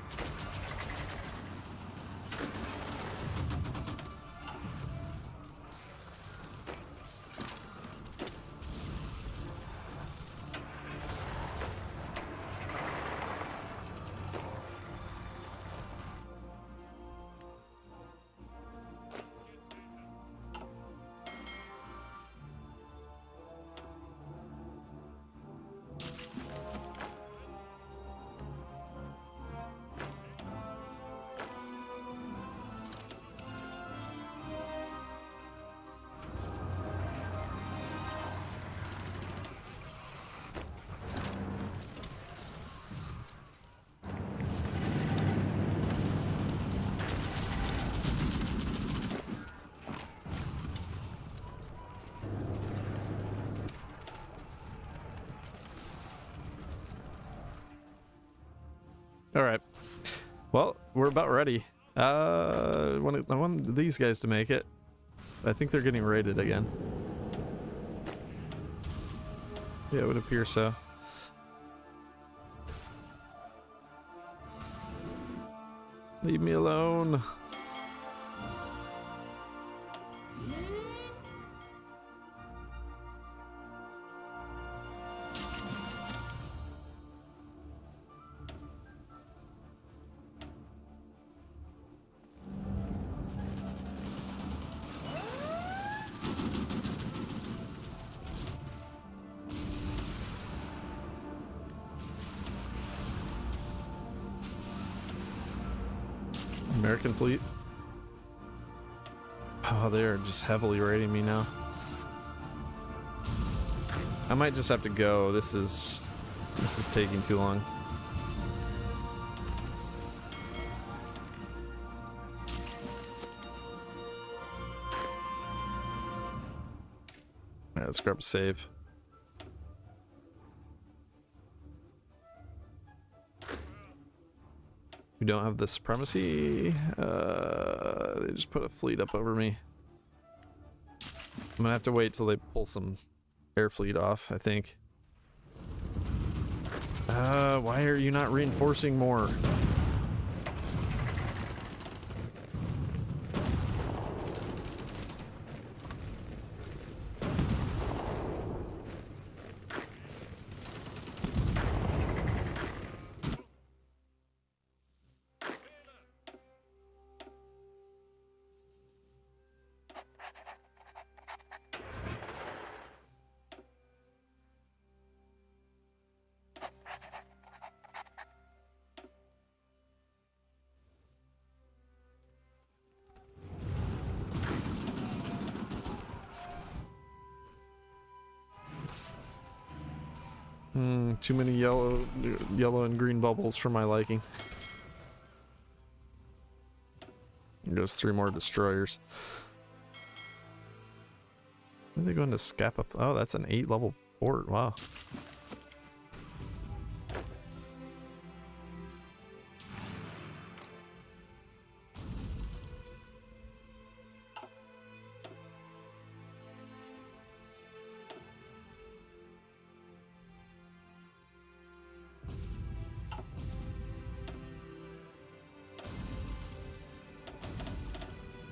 All right. Well, we're about ready. I want these guys to make it. I think they're getting raided again. Yeah, it would appear so. Leave me alone. American fleet. Oh, they are just heavily raiding me now. I might just have to go. This is taking too long. All right, let's grab a save. We don't have the supremacy. They just put a fleet up over me. I'm gonna have to wait till they pull some air fleet off, I think. Why are you not reinforcing more? Too many yellow and green bubbles for my liking. There goes 3 more destroyers. Are they going to scap up? Oh, that's an 8-level port. Wow.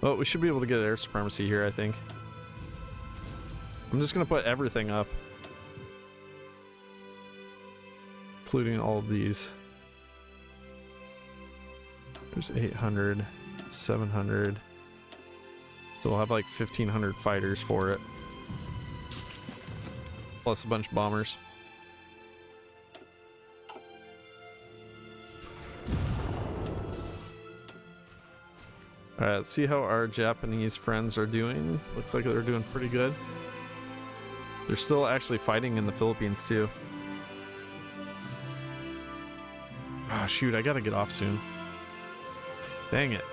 Well, we should be able to get air supremacy here, I think. I'm just gonna put everything up, including all of these. There's 800, 700. So we'll have like 1,500 fighters for it, plus a bunch of bombers. Alright, let's see how our Japanese friends are doing. Looks like they're doing pretty good. They're still actually fighting in the Philippines too. Ah, shoot, I gotta get off soon. Dang it.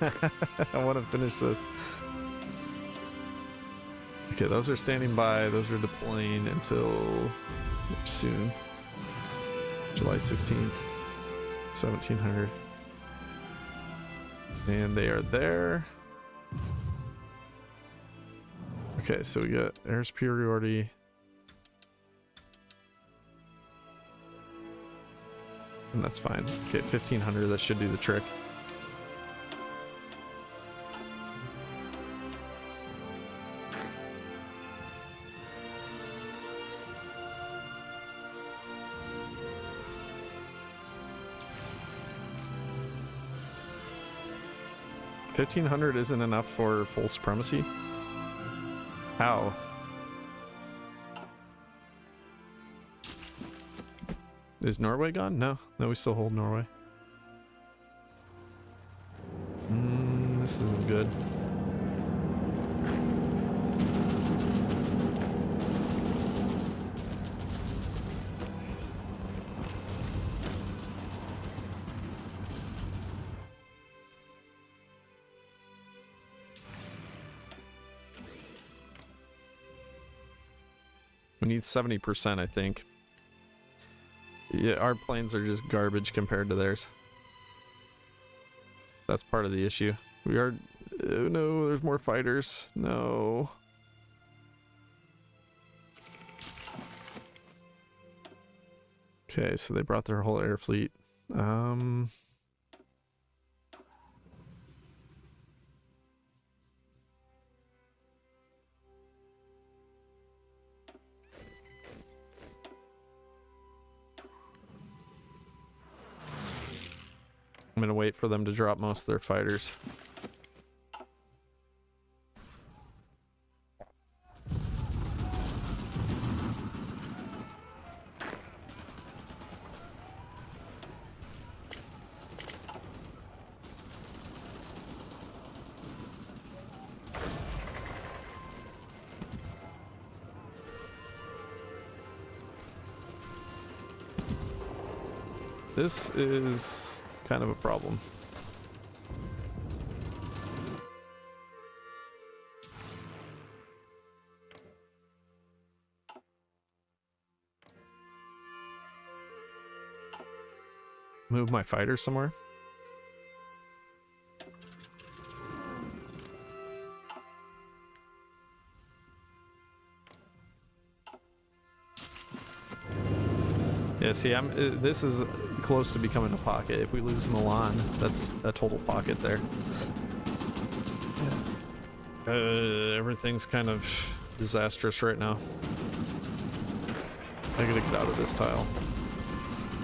I want to finish this. Okay, those are standing by. Those are deploying until soon. July 16th. 1,700. And they are there. Okay, so we got air superiority. And that's fine. Okay, 1,500, that should do the trick. $1,500 isn't enough for full supremacy? How? Is Norway gone? No. No, we still hold Norway. This isn't good. We need 70%, I think. Yeah, our planes are just garbage compared to theirs. That's part of the issue. We are... Oh no, there's more fighters. No. Okay, so they brought their whole air fleet. I'm gonna wait for them to drop most of their fighters. This is kind of a problem. Move my fighter somewhere. Yeah, see, this is close to becoming a pocket. If we lose Milan, that's a total pocket there. Everything's kind of disastrous right now. I gotta get out of this tile.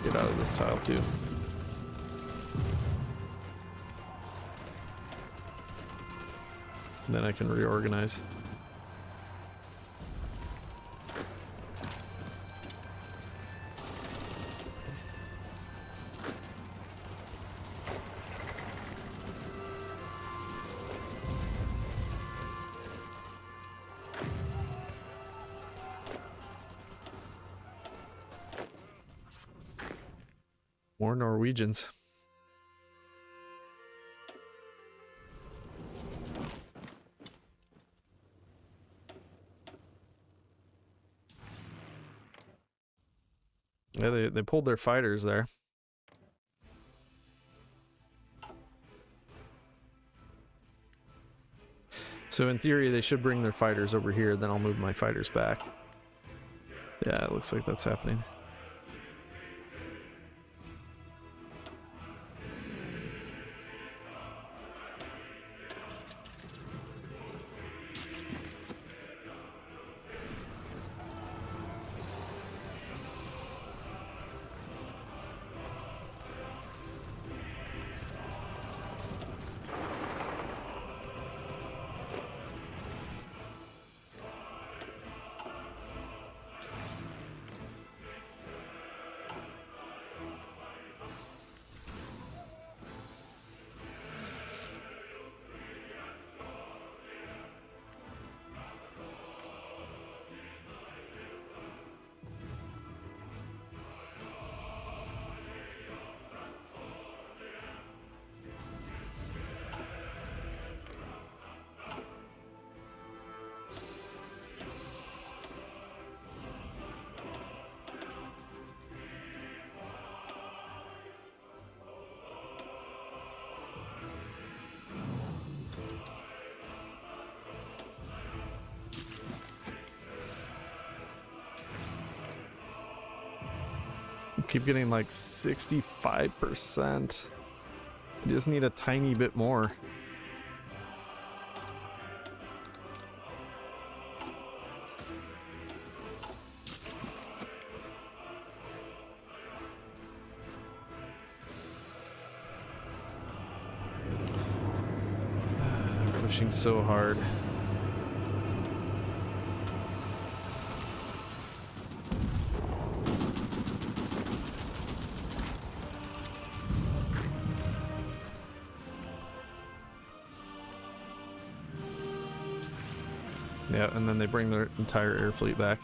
Get out of this tile too. And then I can reorganize. More Norwegians. Yeah, they pulled their fighters there. So in theory, they should bring their fighters over here, then I'll move my fighters back. Yeah, it looks like that's happening. Keep getting like 65%. I just need a tiny bit more. Pushing so hard. Yeah, and then they bring their entire air fleet back.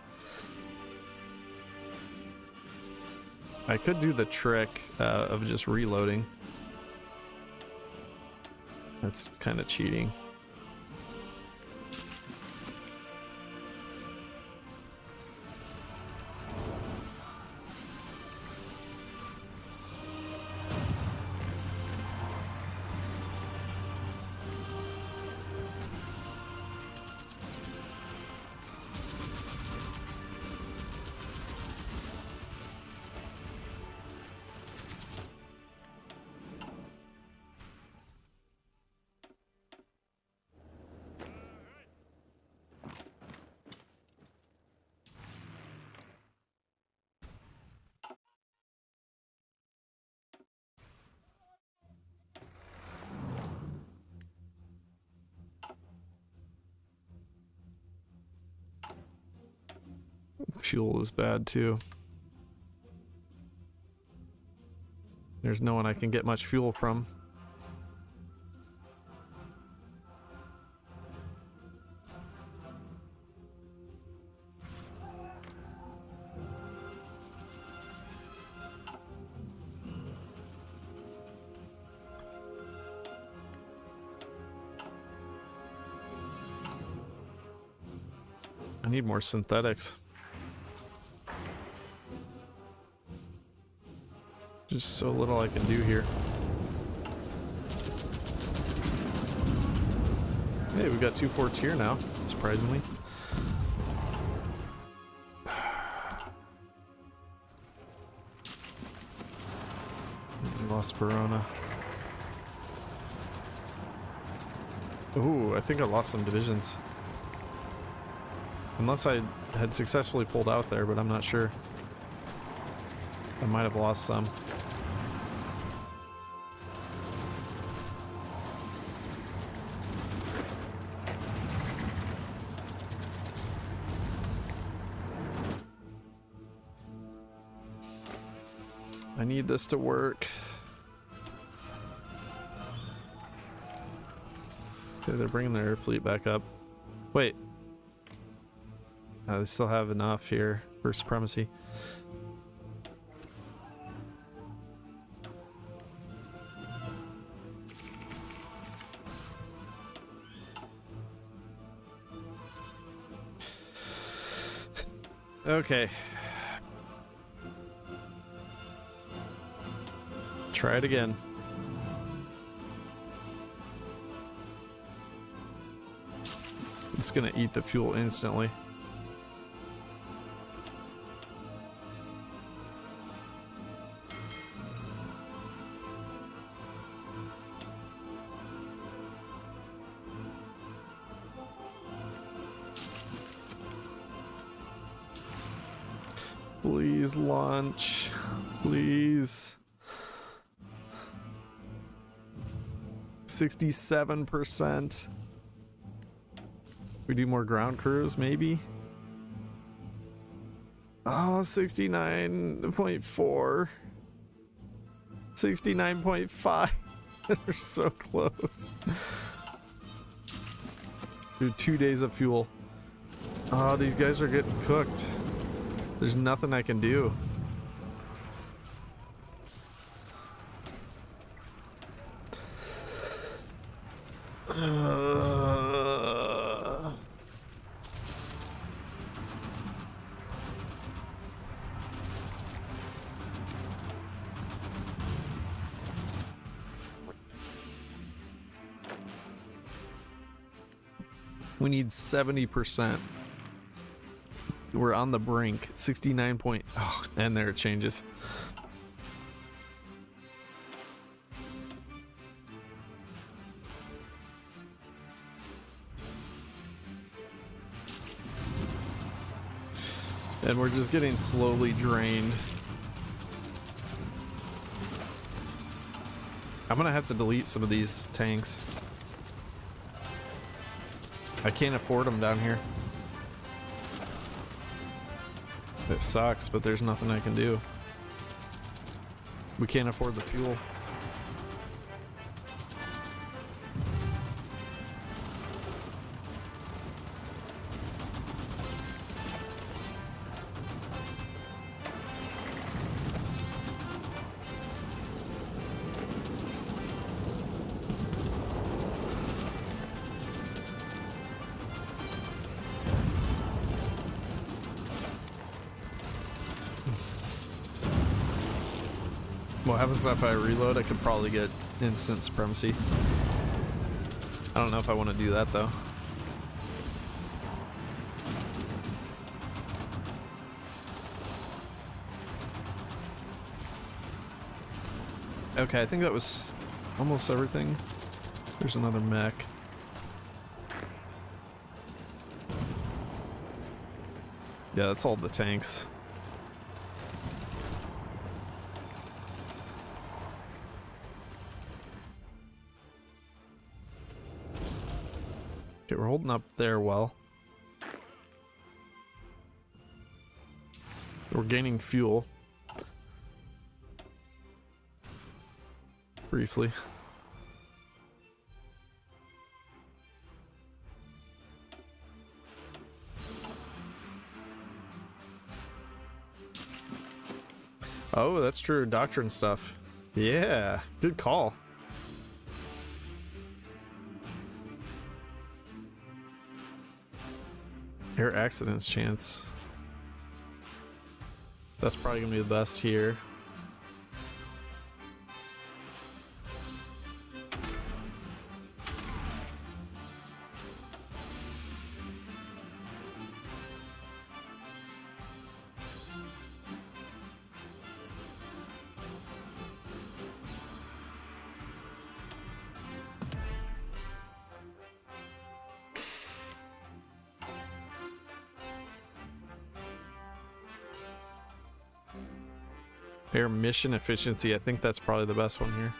I could do the trick of just reloading. That's kind of cheating. Fuel is bad too. There's no one I can get much fuel from. need more synthetics. Just so little I can do here. Hey, we got 2 forts here now, surprisingly. Lost Verona. Ooh, I think I lost some divisions. Unless I had successfully pulled out there, but I'm not sure. I might have lost some. I need this to work. Okay, they're bringing their fleet back up. Wait. They still have enough here for supremacy. Okay. Try it again. It's gonna eat the fuel instantly. Please launch. Please. 67%. We do more ground crews, maybe? Oh, 69.4. 69.5. They're so close. Dude, 2 days of fuel. Oh, these guys are getting cooked. There's nothing I can do. We need 70%. We're on the brink. 69 point. Oh, and there it changes. And we're just getting slowly drained. I'm gonna have to delete some of these tanks. I can't afford them down here. It sucks, but there's nothing I can do. We can't afford the fuel. What happens if I reload? I could probably get instant supremacy. I don't know if I want to do that though. Okay, I think that was almost everything. There's another mech. Yeah, that's all the tanks. Okay, we're holding up there well. We're gaining fuel. Briefly. Oh, that's true. Doctrine stuff. Yeah, good call. Air accidents chance. That's probably gonna be the best here. Air mission efficiency, I think that's probably the best one here.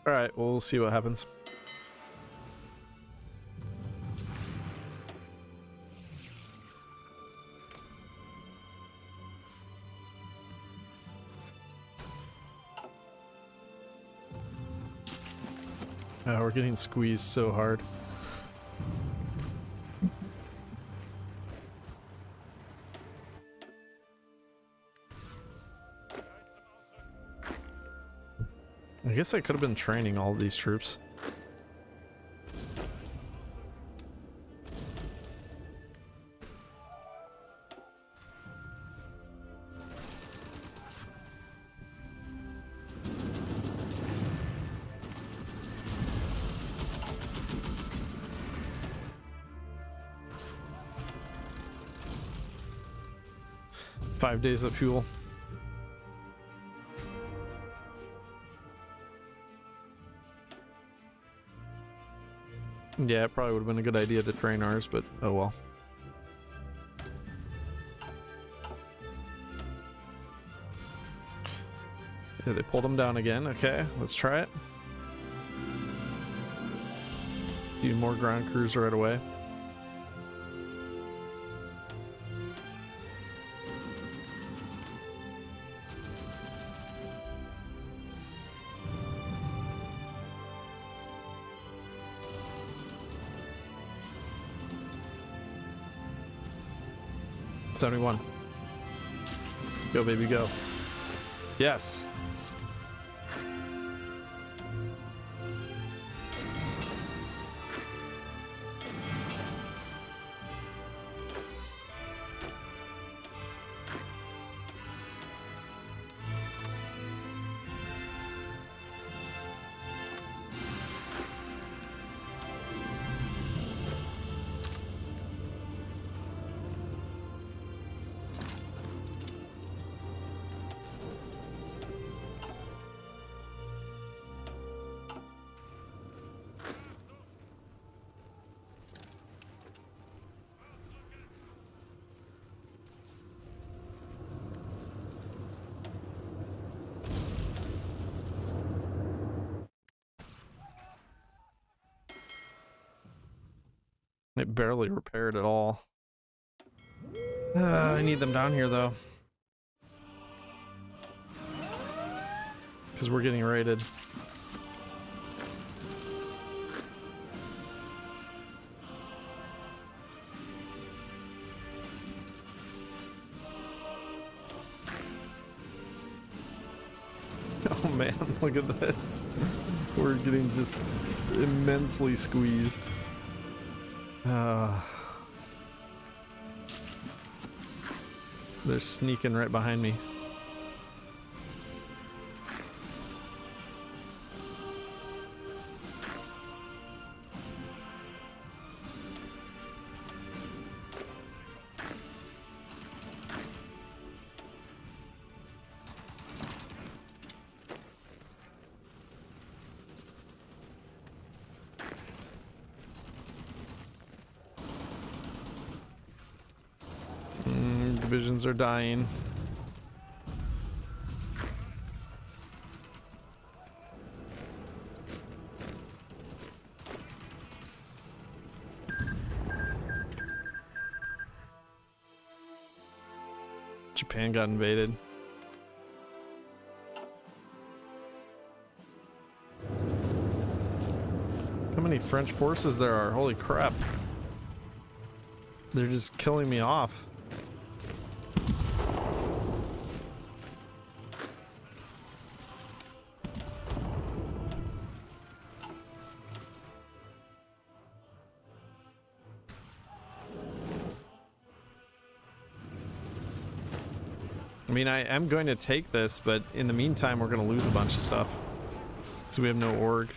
All right, we'll see what happens. Oh, we're getting squeezed so hard. I guess I could have been training all of these troops. Five days of fuel. Yeah, it probably would have been a good idea to train ours, but oh well. Yeah, they pulled them down again. Okay, let's try it. Do more ground crews right away. $71. Go, baby, go. Yes. It barely repaired at all. I need them down here though, because we're getting raided. Oh man, look at this. We're getting just immensely squeezed. They're sneaking right behind me. Divisions are dying. Japan got invaded. How many French forces there are? Holy crap. They're just killing me off. I mean, I am going to take this, but in the meantime, we're going to lose a bunch of stuff. So we have no org.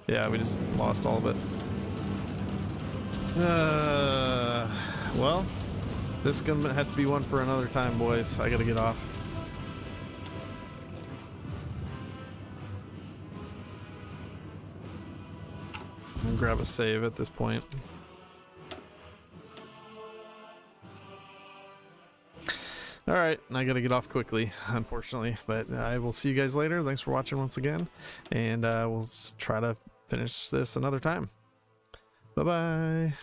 Yeah, we just lost all of it. Well, this is going to have to be one for another time, boys. I got to get off. I'm gonna grab a save at this point. Alright, I gotta get off quickly, unfortunately, but I will see you guys later. Thanks for watching once again, and we'll try to finish this another time. Bye-bye.